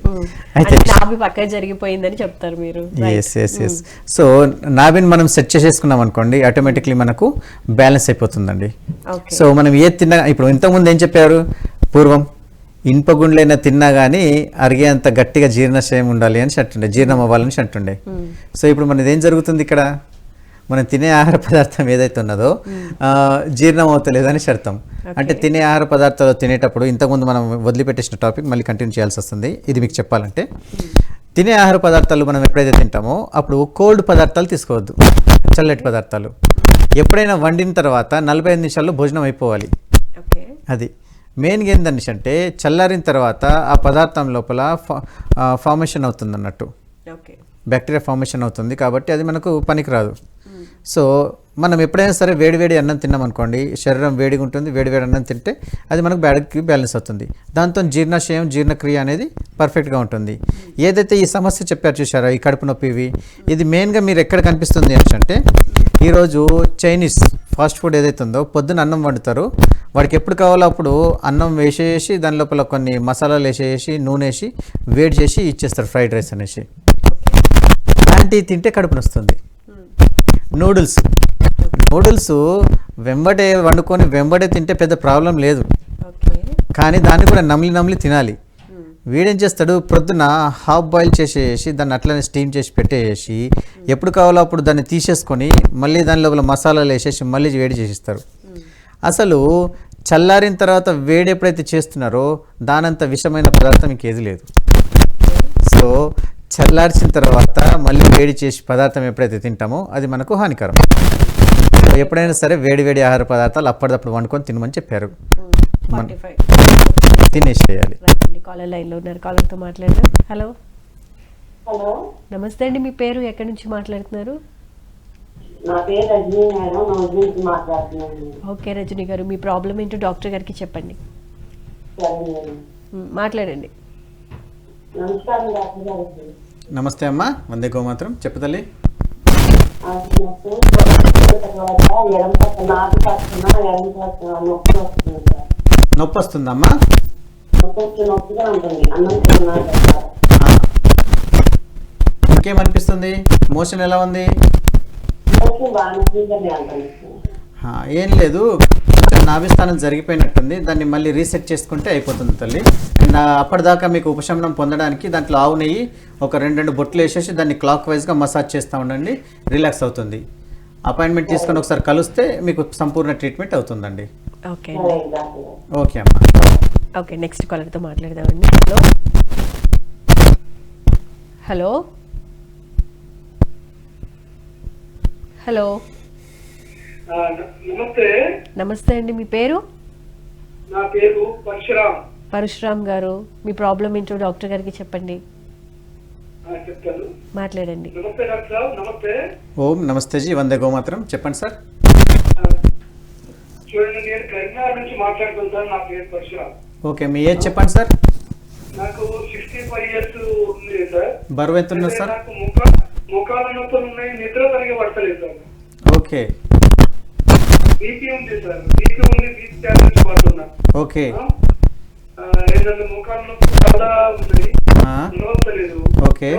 B: అయితే
A: నాభి పక్క జరిగిపోయిందని చెప్తారు మీరు.
B: ఎస్. సో నాభిని మనం సెట్ చేసేసుకున్నాం అనుకోండి, ఆటోమేటిక్లీ మనకు బ్యాలెన్స్ అయిపోతుందండి. సో మనం ఏది తిన్నా, ఇప్పుడు ఇంతకుముందు ఏం చెప్పారు, పూర్వం ఇనుపగుండ్లైనా తిన్నా కానీ అరిగేంత గట్టిగా జీర్ణశయం ఉండాలి అని అంటుండే, జీర్ణం అవ్వాలని అంటుండే. సో ఇప్పుడు మనది ఏం జరుగుతుంది ఇక్కడ, మనం తినే ఆహార పదార్థం ఏదైతే ఉన్నదో జీర్ణం అవుతలేదని అర్థం. అంటే తినే ఆహార పదార్థాలు తినేటప్పుడు ఇంతకుముందు మనం వదిలిపెట్టేసిన టాపిక్ మళ్ళీ కంటిన్యూ చేయాల్సి వస్తుంది. ఇది మీకు చెప్పాలంటే, తినే ఆహార పదార్థాలు మనం ఎప్పుడైతే తింటామో అప్పుడు కోల్డ్ పదార్థాలు తీసుకోవద్దు, చల్లటి పదార్థాలు. ఎప్పుడైనా వండిన తర్వాత 45 నిమిషాల్లో భోజనం అయిపోవాలి. అది మెయిన్గా ఏంటంటే అంటే చల్లారిన తర్వాత ఆ పదార్థం లోపల ఫార్మేషన్ అవుతుంది అన్నట్టు, బ్యాక్టీరియా ఫార్మేషన్ అవుతుంది. కాబట్టి అది మనకు పనికిరాదు. సో మనం ఎప్పుడైనా సరే వేడివేడి అన్నం తిన్నాం అనుకోండి, శరీరం వేడిగా ఉంటుంది, వేడివేడి అన్నం తింటే అది మనకు బ్యాడ్కి బ్యాలెన్స్ అవుతుంది. దాంతో జీర్ణాశయం జీర్ణక్రియ అనేది పర్ఫెక్ట్గా ఉంటుంది. ఏదైతే ఈ సమస్య చెప్పారు చూసారో, ఈ కడుపు నొప్పి ఇవి, ఇది మెయిన్గా మీరు ఎక్కడ కనిపిస్తుంది అంటే, ఈరోజు చైనీస్ ఫాస్ట్ ఫుడ్ ఏదైతే ఉందో పొద్దున్న అన్నం వండుతారు, వాడికి ఎప్పుడు కావాలో అప్పుడు అన్నం వేసేసి దాని లోపల కొన్ని మసాలాలు వేసేసి నూనె వేసి వేడి చేసి ఇచ్చేస్తారు, ఫ్రైడ్ రైస్ అనేసి. అలాంటివి తింటే కడుపు నొస్తుంది. నూడిల్స్ వెంబడే వండుకొని వెంబడే తింటే పెద్ద ప్రాబ్లం లేదు, కానీ దాన్ని కూడా నమిలి తినాలి. వీడేం చేస్తాడు, ప్రొద్దున హాఫ్ బాయిల్ చేసేసి దాన్ని అట్లనే స్టీమ్ చేసి పెట్టేసి ఎప్పుడు కావాలో అప్పుడు దాన్ని తీసేసుకొని మళ్ళీ దాని లోపల మసాలాలు వేసేసి మళ్ళీ వేడి చేసిస్తారు. అసలు చల్లారిన తర్వాత వేడి ఎప్పుడైతే చేస్తున్నారో దానంత విషమైన పదార్థం ఇంకేది లేదు. సో చల్లార్చిన తర్వాత మళ్ళీ వేడి చేసి పదార్థం ఎప్పుడైతే తింటామో అది మనకు హానికరం. ఎప్పుడైనా సరే వేడి ఆహార పదార్థాలు అప్పటిదప్పుడు వండుకొని తినమని చెప్పారు, తినేసేయాలి.
A: కాలర్ లైన్లో ఉన్నారు, కాలర్తో మాట్లాడదాం. హలో
E: హలో
A: నమస్తే అండి, మీ పేరు, ఎక్కడి నుంచి మాట్లాడుతున్నారు?
E: నా పేరు రజనీ మేడం, నౌజ్ నుంచి మాట్లాడుతున్నాను.
A: ఓకే రజనీ గారు, మీ ప్రాబ్లం ఏంటో డాక్టర్ గారికి చెప్పండి. మాట్లాడండి.
E: నమస్కారం డాక్టర్ గారికి.
B: నమస్తే అమ్మా, వందే గోమాత్రం. చెప్పు తల్లి.
E: ఎడం పక్కన నాటు పక్కన ఎడం పక్కన నొప్పి వస్తుంది సార్.
B: నొప్పి వస్తుందమ్మా?
E: నొప్పిగా ఉంటుంది, అన్నం తిన్నాక.
B: ఇంకేమనిపిస్తుంది? మోషన్ ఎలా ఉంది? ఏం లేదు, నాభిస్థానం జరిగిపోయినట్టుంది, దాన్ని మళ్ళీ రీసెట్ చేసుకుంటే అయిపోతుంది తల్లి. అండ్ అప్పటిదాకా మీకు ఉపశమనం పొందడానికి దాంట్లో ఆవు నెయ్యి ఒక 2 బొట్లు వేసేసి దాన్ని క్లాక్ వైజ్గా మసాజ్ చేస్తూ ఉండండి, రిలాక్స్ అవుతుంది. అపాయింట్మెంట్ తీసుకొని ఒకసారి కలిస్తే మీకు సంపూర్ణ ట్రీట్మెంట్ అవుతుందండి.
A: ఓకే
B: ఓకే అమ్మా.
A: ఓకే, నెక్స్ట్ కాలర్తో మాట్లాడదామండి. హలో హలో నమస్తే అండి, మీ పేరు?
D: నా పేరు
A: పరశురామ్ గారు, మీ ప్రాబ్లం ఏంటో డాక్టర్ గారికి చెప్పండి.
D: చెప్తాను,
A: మాట్లాడండి.
D: నమస్తే డాక్టర్ సార్. నమస్తే.
B: ఓం నమస్తే జీ, వందే గోమాత్రం. చెప్పండి సార్.
D: చూడండి, నేను కరీంనగర్ నుంచి మాట్లాడుతున్నాను సార్. నా పేరు పరశురామ్.
B: ఓకే, మీ ఏజ్ చెప్పండి సార్.
D: నాకు 65 years ఉంది సార్.
B: బరువు ఎంత ఉన్నారు సార్?
D: నాకు ముఖాల నొప్పులు ఉన్నాయి, నిద్ర సరిగా పడతలేదు సార్.
B: ఓకే.
D: బీపీ ఉంది సార్, బీపీ ఉంది, బీపీ టాబ్లెట్స్ వాడుతున్నా.
B: ఓకే.
D: ఏంటంటే ముఖాల నొప్పి చాలా ఉంది, నొప్పలేదు.
B: ఓకే.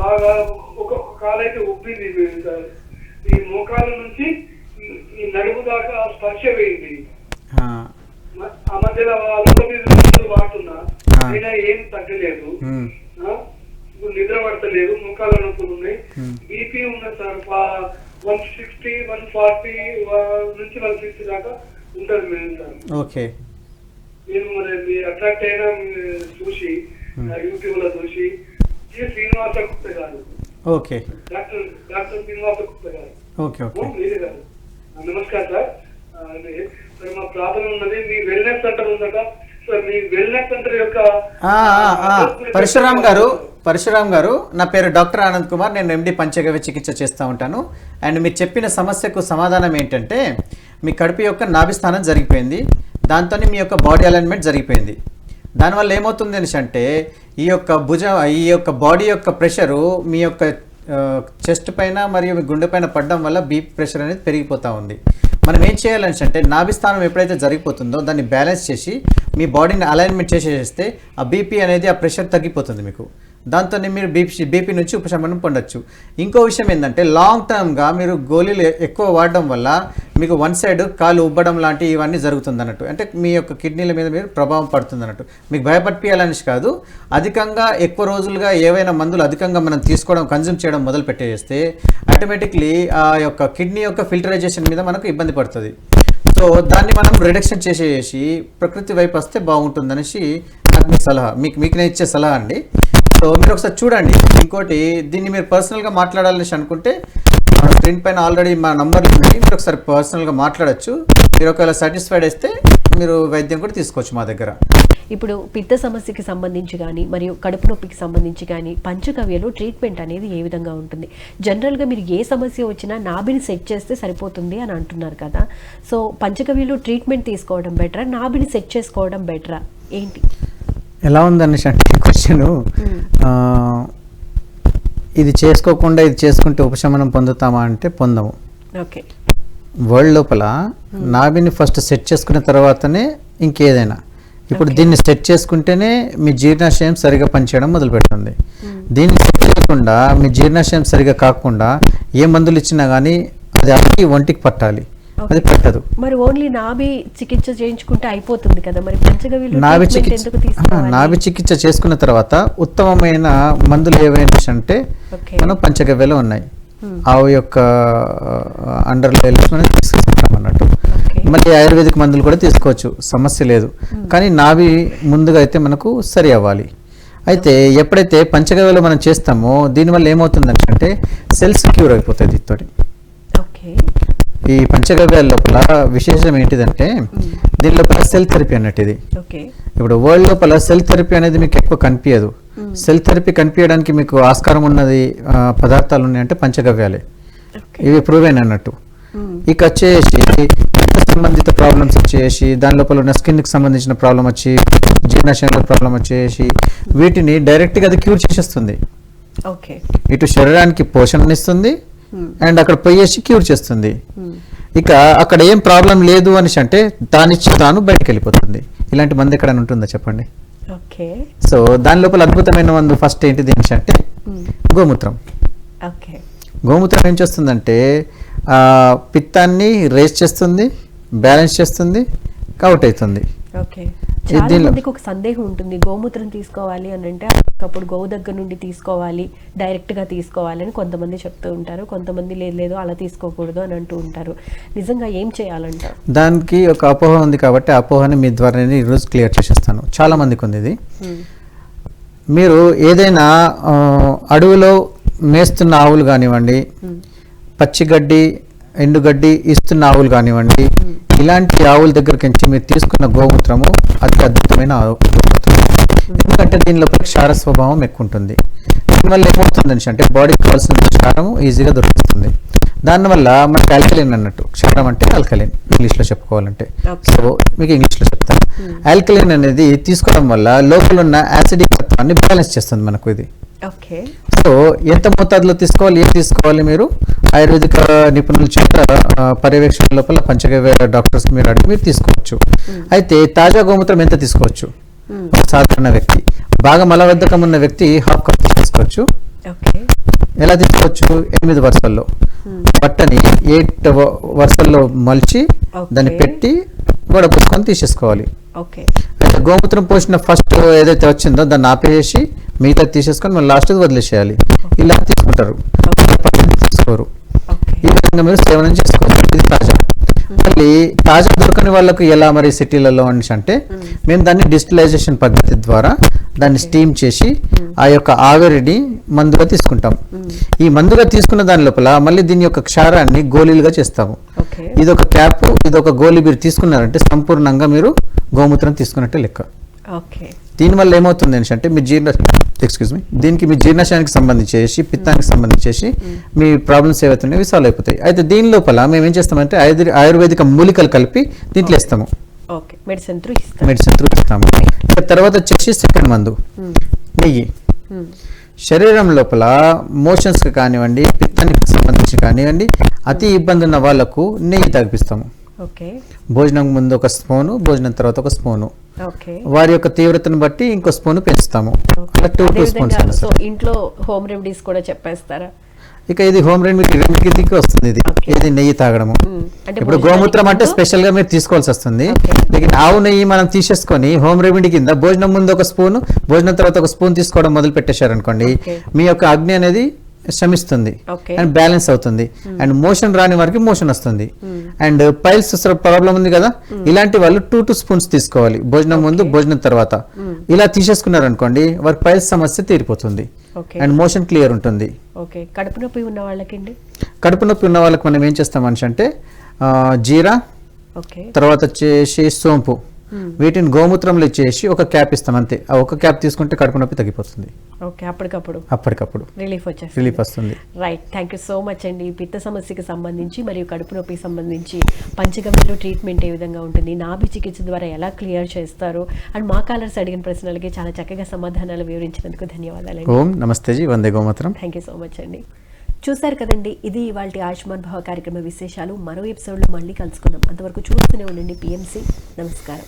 D: బాగా ఒక్కొక్క కాలైతే ఉబ్బింది సార్. ఈ మోకాల నుంచి ఈ నడుము దాకా స్పర్శ వేయింది. నెల ఒకటి రోజులు వాడుతున్నా అయినా ఏం తగ్గలేదు. ఇప్పుడు నిద్ర పడతలేదు, ముఖాల నొప్పులు ఉన్నాయి, బీపీ ఉన్నది సార్ 160, 140 నుంచి 160 దాకా ఉంటుంది మేడం సార్.
B: ఓకే.
D: నేను మరి మీ అట్రాక్ట్ అయినా చూసి యూట్యూబ్ లో చూసి శ్రీనివాస గుప్తా గారు,
B: ఓకే
D: డాక్టర్ శ్రీనివాస గుప్తా గారు,
B: ఓకే ఓకే
D: మీరే గారు. నమస్కారం సార్. మరి మా ప్రాబ్లం ఉన్నది, మీ వెల్నెస్ సెంటర్ ఉందట సార్. మీ వెల్నెస్ సెంటర్ యొక్క
B: పరశురామ్ గారు, నా పేరు డాక్టర్ ఆనంద్ కుమార్. నేను ఎండి పంచగవ్య చికిత్స చేస్తూ ఉంటాను. అండ్ మీరు చెప్పిన సమస్యకు సమాధానం ఏంటంటే, మీ కడుపు యొక్క నాభిస్థానం జరిగిపోయింది, దాంతో మీ యొక్క బాడీ అలైన్మెంట్ జరిగిపోయింది. దానివల్ల ఏమవుతుంది అనేసి అంటే, ఈ యొక్క బాడీ యొక్క ప్రెషరు మీ యొక్క చెస్ట్ పైన మరియు మీ గుండె పైన పడడం వల్ల బీపీ ప్రెషర్ అనేది పెరిగిపోతూ ఉంది. మనం ఏం చేయాలని అంటే, నాభిస్థానం ఎప్పుడైతే జరిగిపోతుందో దాన్ని బ్యాలెన్స్ చేసి మీ బాడీని అలైన్మెంట్ చేసేస్తే ఆ బీపీ అనేది, ఆ ప్రెషర్ తగ్గిపోతుంది మీకు. దాంతో మీరు బీపీ నుంచి ఉపశమనం పొందొచ్చు. ఇంకో విషయం ఏంటంటే, లాంగ్ టర్మ్గా మీరు గోళీలు ఎక్కువ వాడడం వల్ల మీకు వన్ సైడ్ కాలు ఉబ్బడం లాంటి ఇవన్నీ జరుగుతుంది అన్నట్టు. అంటే మీ యొక్క కిడ్నీల మీద మీరు ప్రభావం పడుతుంది అన్నట్టు. మీకు భయపడిపియాలని కాదు, అధికంగా ఎక్కువ రోజులుగా ఏవైనా మందులు అధికంగా మనం తీసుకోవడం, కన్జ్యూమ్ చేయడం మొదలు పెట్టేస్తే ఆటోమేటిక్లీ ఆ యొక్క కిడ్నీ యొక్క ఫిల్టరైజేషన్ మీద మనకు ఇబ్బంది పడుతుంది. సో దాన్ని మనం రిడక్షన్ చేసేసి ప్రకృతి వైపు వస్తే బాగుంటుందనేసి నాకు మీ సలహా, మీకు నేను ఇచ్చే సలహా అండి. సో మీరు ఒకసారి చూడండి. ఇంకోటి, దీన్ని మీరు పర్సనల్గా మాట్లాడాలని అనుకుంటే స్క్రీన్ పైన ఆల్రెడీ మా నంబర్లు ఉన్నాయి, మీరు ఒకసారి పర్సనల్గా మాట్లాడచ్చు. మీరు ఒకవేళ సాటిస్ఫైడ్ అయితే మీరు వైద్యం కూడా తీసుకోవచ్చు మా దగ్గర.
A: ఇప్పుడు పిత్త సమస్యకి సంబంధించి కానీ మరియు కడుపు నొప్పికి సంబంధించి కానీ పంచగవ్యలో ట్రీట్మెంట్ అనేది ఏ విధంగా ఉంటుంది? జనరల్గా మీరు ఏ సమస్య వచ్చినా నాభిని సెట్ చేస్తే సరిపోతుంది అని అంటున్నారు కదా. సో పంచగవ్యలో ట్రీట్మెంట్ తీసుకోవడం బెటరా, నాభిని సెట్ చేసుకోవడం బెటరా, ఏంటి?
B: ఎలా ఉందనేసి అంటే క్వశ్చన్, ఇది చేసుకోకుండా ఇది చేసుకుంటే ఉపశమనం పొందుతామా అంటే పొందము.
A: ఓకే.
B: వరల్డ్ లోపల నాభిని ఫస్ట్ సెట్ చేసుకున్న తర్వాతనే ఇంకేదైనా. ఇప్పుడు దీన్ని సెట్ చేసుకుంటేనే మీ జీర్ణాశయం సరిగా పనిచేయడం మొదలు పెడుతుంది. దీన్ని సెట్ చేయకుండా మీ జీర్ణాశయం సరిగా కాకుండా ఏ మందులు ఇచ్చినా కానీ అది ఒంటికి పట్టాలి, అది పట్టదు.
A: మరి ఓన్లీ నాభి చికిత్స చేయించుకుంటే అయిపోతుంది కదా, మరి పంచగవ్యలో
B: నాభి చికిత్స చేసుకున్న తర్వాత ఉత్తమమైన మందులు ఏవైనా అంటే మనం పంచగవ్యలో ఉన్నాయి. ఆవు యొక్క అండర్లో మనం తీసుకుంటాం అన్నట్టు. మళ్ళీ ఆయుర్వేదిక్ మందులు కూడా తీసుకోవచ్చు, సమస్య లేదు. కానీ నాభి ముందుగా అయితే మనకు సరి అవ్వాలి. అయితే ఎప్పుడైతే పంచగవ్యలో మనం చేస్తామో దీనివల్ల ఏమవుతుందంటే సెల్స్ క్యూర్ అయిపోతాయి. దీంతో ఈ పంచగవ్యాల లోపల విశేషం ఏంటిదంటే, దీని లోపల సెల్ థెరపీ అన్నట్టు ఇది. ఇప్పుడు వరల్డ్ లోపల సెల్ థెరపీ అనేది మీకు ఎక్కువ కనిపించదు. సెల్ థెరపీ కనిపించడానికి మీకు ఆస్కారం ఉన్నది పదార్థాలు ఉన్నాయంటే పంచగవ్యాలే. ఇవి ప్రూవెన్ అన్నట్టు. ఇక వచ్చేసి సంబంధిత ప్రాబ్లమ్స్ వచ్చేసి, దాని లోపల ఉన్న స్కిన్కి సంబంధించిన ప్రాబ్లం వచ్చి, జీర్ణాశయంలో ప్రాబ్లం వచ్చేసి, వీటిని డైరెక్ట్గా అది క్యూర్ చేసేస్తుంది. ఇటు శరీరానికి పోషణనిస్తుంది అండ్ అక్కడ పోయేసి క్యూర్ చేస్తుంది. ఇక అక్కడ ఏం ప్రాబ్లం లేదు అని అంటే దానిచ్చి తాను బయటకు వెళ్ళిపోతుంది. ఇలాంటి మంది ఎక్కడ ఉంటుందా చెప్పండి. సో దాని లోపల అద్భుతమైన మందు ఫస్ట్ ఏంటిది అంటే గోమూత్రం. గోమూత్రం ఏం చేస్తుందంటే పిత్తాన్ని రేస్ చేస్తుంది, బ్యాలెన్స్ చేస్తుంది, అవుట్ అవుతుంది.
A: చాలా మందికి ఒక సందేహం ఉంటుంది, గోమూత్రం తీసుకోవాలి అని అంటే అప్పుడు గోవు దగ్గర నుండి తీసుకోవాలి, డైరెక్ట్ గా తీసుకోవాలి అని కొంతమంది చెప్తూ ఉంటారు. కొంతమంది లేదు అలా తీసుకోకూడదు అని అంటూ ఉంటారు. నిజంగా ఏం చేయాలంటారు?
B: దానికి ఒక అపోహ ఉంది కాబట్టి ఆ అపోహని మీ ద్వారా నేను ఈరోజు క్లియర్ చేసేస్తాను. చాలా మందికి ఉంది ఇది. మీరు ఏదైనా అడవిలో మేస్తున్న ఆవులు కానివ్వండి, పచ్చిగడ్డి ఎండుగడ్డి ఇస్తున్న ఆవులు కానివ్వండి, ఇలాంటి ఆవుల దగ్గరికి మీరు తీసుకున్న గోమూత్రము అతి అద్భుతమైన గోమూత్రం. ఎందుకంటే దీనిలో క్షార స్వభావం ఎక్కువ ఉంటుంది. దీనివల్ల ఏమవుతుందని అంటే బాడీకి కావాల్సిన క్షారము ఈజీగా దొరుకుతుంది. దానివల్ల మనకి ఆల్కలైన్ అన్నట్టు, క్షారం అంటే ఆల్కలైన్ ఇంగ్లీష్లో చెప్పుకోవాలంటే. సో మీకు ఇంగ్లీష్లో చెప్తాను. ఆల్కలైన్ అనేది తీసుకోవడం వల్ల లోపల ఉన్న యాసిడిక్ తత్వాన్ని బ్యాలెన్స్ చేస్తుంది మనకు ఇది. సో ఎంత మోతాదులో తీసుకోవాలి, ఏం తీసుకోవాలి మీరు ఆయుర్వేదిక నిపుణుల చేత పర్యవేక్షణ లోపల పంచగవ్య డాక్టర్స్ మీరు అడిగి మీరు తీసుకోవచ్చు. అయితే తాజా గోమూత్రం ఎంత తీసుకోవచ్చు? సాధారణ వ్యక్తి, బాగా మలబద్ధకం ఉన్న వ్యక్తి 1/2 కప్ తీసుకోవచ్చు. ఎలా తీసుకోవచ్చు? 8 వరుసల్లో బట్టని 8 వరుసల్లో మలిచి దాన్ని పెట్టి గోడ పుస్తకం తీసేసుకోవాలి.
A: ఓకే.
B: అయితే గోమూత్రం పోసిన ఫస్ట్ ఏదైతే వచ్చిందో దాన్ని ఆపేసి మిగతా తీసేసుకొని మళ్ళీ లాస్ట్ వదిలేసేయాలి. ఇలా తీసుకుంటారు, తీసుకోరు. ఈ విధంగా మీరు సేవనం చేసుకోవచ్చు. ఇది తాజా. మళ్ళీ తాజా దొరకని వాళ్ళకు ఎలా మరి సిటీలలో అంటే మేము దాన్ని డిస్టిలైజేషన్ పద్ధతి ద్వారా దాన్ని స్టీమ్ చేసి ఆ యొక్క ఆవిరిని మందుగా తీసుకుంటాం. ఈ మందుగా తీసుకున్న దాని లోపల మళ్ళీ దీని యొక్క క్షారాన్ని గోళీలుగా చేస్తాము. ఇది ఒక క్యాప్, ఇది ఒక గోళీ మీరు తీసుకున్నారంటే సంపూర్ణంగా మీరు గోమూత్రం తీసుకున్నట్టే లెక్క. దీనివల్ల ఏమవుతుంది అంటే మీ దీనికి మీ జీర్ణాశయానికి సంబంధించేసి పిత్తానికి సంబంధించేసి మీ ప్రాబ్లమ్స్ ఏవైతే ఉన్నాయో సాల్వ్ అయిపోతాయి. అయితే దీని లోపల మేము ఏం చేస్తామంటే ఆయుర్వేదిక మూలికలు కలిపి దీంట్లో ఇస్తాము, మెడిసిన్ త్రూ ఇస్తాము. తర్వాత వచ్చేసి సెకండ్ మందు నెయ్యి. శరీరం లోపల మోషన్స్కి కానివ్వండి, పిత్తానికి సంబంధించి కానివ్వండి, అతి ఇబ్బంది ఉన్న వాళ్ళకు నెయ్యి తాగిపిస్తాము. భోజనం ముందు ఒక స్పూను, భోజనం తర్వాత ఒక స్పూను, వారి యొక్క తీవ్రతను బట్టి ఇంకో స్పూన్ పెంచుతాము.
A: ఇంట్లో హోమ్ రెమెడీస్ కూడా చెప్పేస్తారా?
B: ఇక ఇది హోమ్ రెమెడీకి వస్తుంది. ఇది నెయ్యి తాగడము. ఇప్పుడు గోమూత్రం అంటే స్పెషల్ గా మీరు తీసుకోవాల్సి వస్తుంది. లేకిన్ ఆవు నెయ్యి మనం తీసేసుకొని హోమ్ రెమెడీ కింద భోజనం ముందు ఒక స్పూన్, భోజనం తర్వాత ఒక స్పూన్ తీసుకోవడం మొదలు పెట్టేశారనుకోండి, మీ యొక్క అగ్ని అనేది శమిస్తుంది అండ్ బ్యాలెన్స్ అవుతుంది. అండ్ మోషన్ రాని వారికి మోషన్ వస్తుంది. అండ్ పైల్స్ ప్రాబ్లం ఉంది కదా, ఇలాంటి వాళ్ళు 2 స్పూన్స్ తీసుకోవాలి భోజనం ముందు, భోజనం తర్వాత. ఇలా తీసేసుకున్నారు అనుకోండి, వారికి పైల్స్ సమస్య తీరిపోతుంది అండ్ మోషన్ క్లియర్ ఉంటుంది.
A: కడుపు నొప్పి ఉన్న
B: వాళ్ళకి మనం ఏం చేస్తాం అంటే జీరా, తర్వాత వచ్చేసి సోంపు, వీటిని గోమూత్రంలో ఇచ్చేసి ఒక క్యాప్ ఇస్తాం అంతే. ఆ ఒక క్యాప్ తీసుకుంటే కడుపు నొప్పి తగ్గిపోతుంది. అప్పటికప్పుడు రిలీఫ్ వస్తుంది.
A: Right, thank you so much అండి. పిత్త సమస్యకి సంబంధించి మరియు కడుపు నొప్పికి సంబంధించి పంచగవ్యలో ట్రీట్మెంట్ ఏ విధంగా ఉంటుంది, నాభి చికిత్స ద్వారా ఎలా క్లియర్ చేస్తారు, అండ్ మా కాలర్స్ అడిగిన ప్రశ్నలకి చాలా చక్కగా సమాధానాలు వివరించినందుకు ధన్యవాదాలు.
B: ఓం నమస్తే జీ, వందే గోమూత్రం.
A: థ్యాంక్ యూ సో మచ్ అండి. చూసారు కదండి, ఇది ఇవాల్టి ఆయుష్మాన్ భవ కార్యక్రమ విశేషాలు. మరో ఎపిసోడ్లో మళ్ళీ కలుసుకుందాం. అంతవరకు చూస్తూనే ఉండండి PMC. నమస్కారం.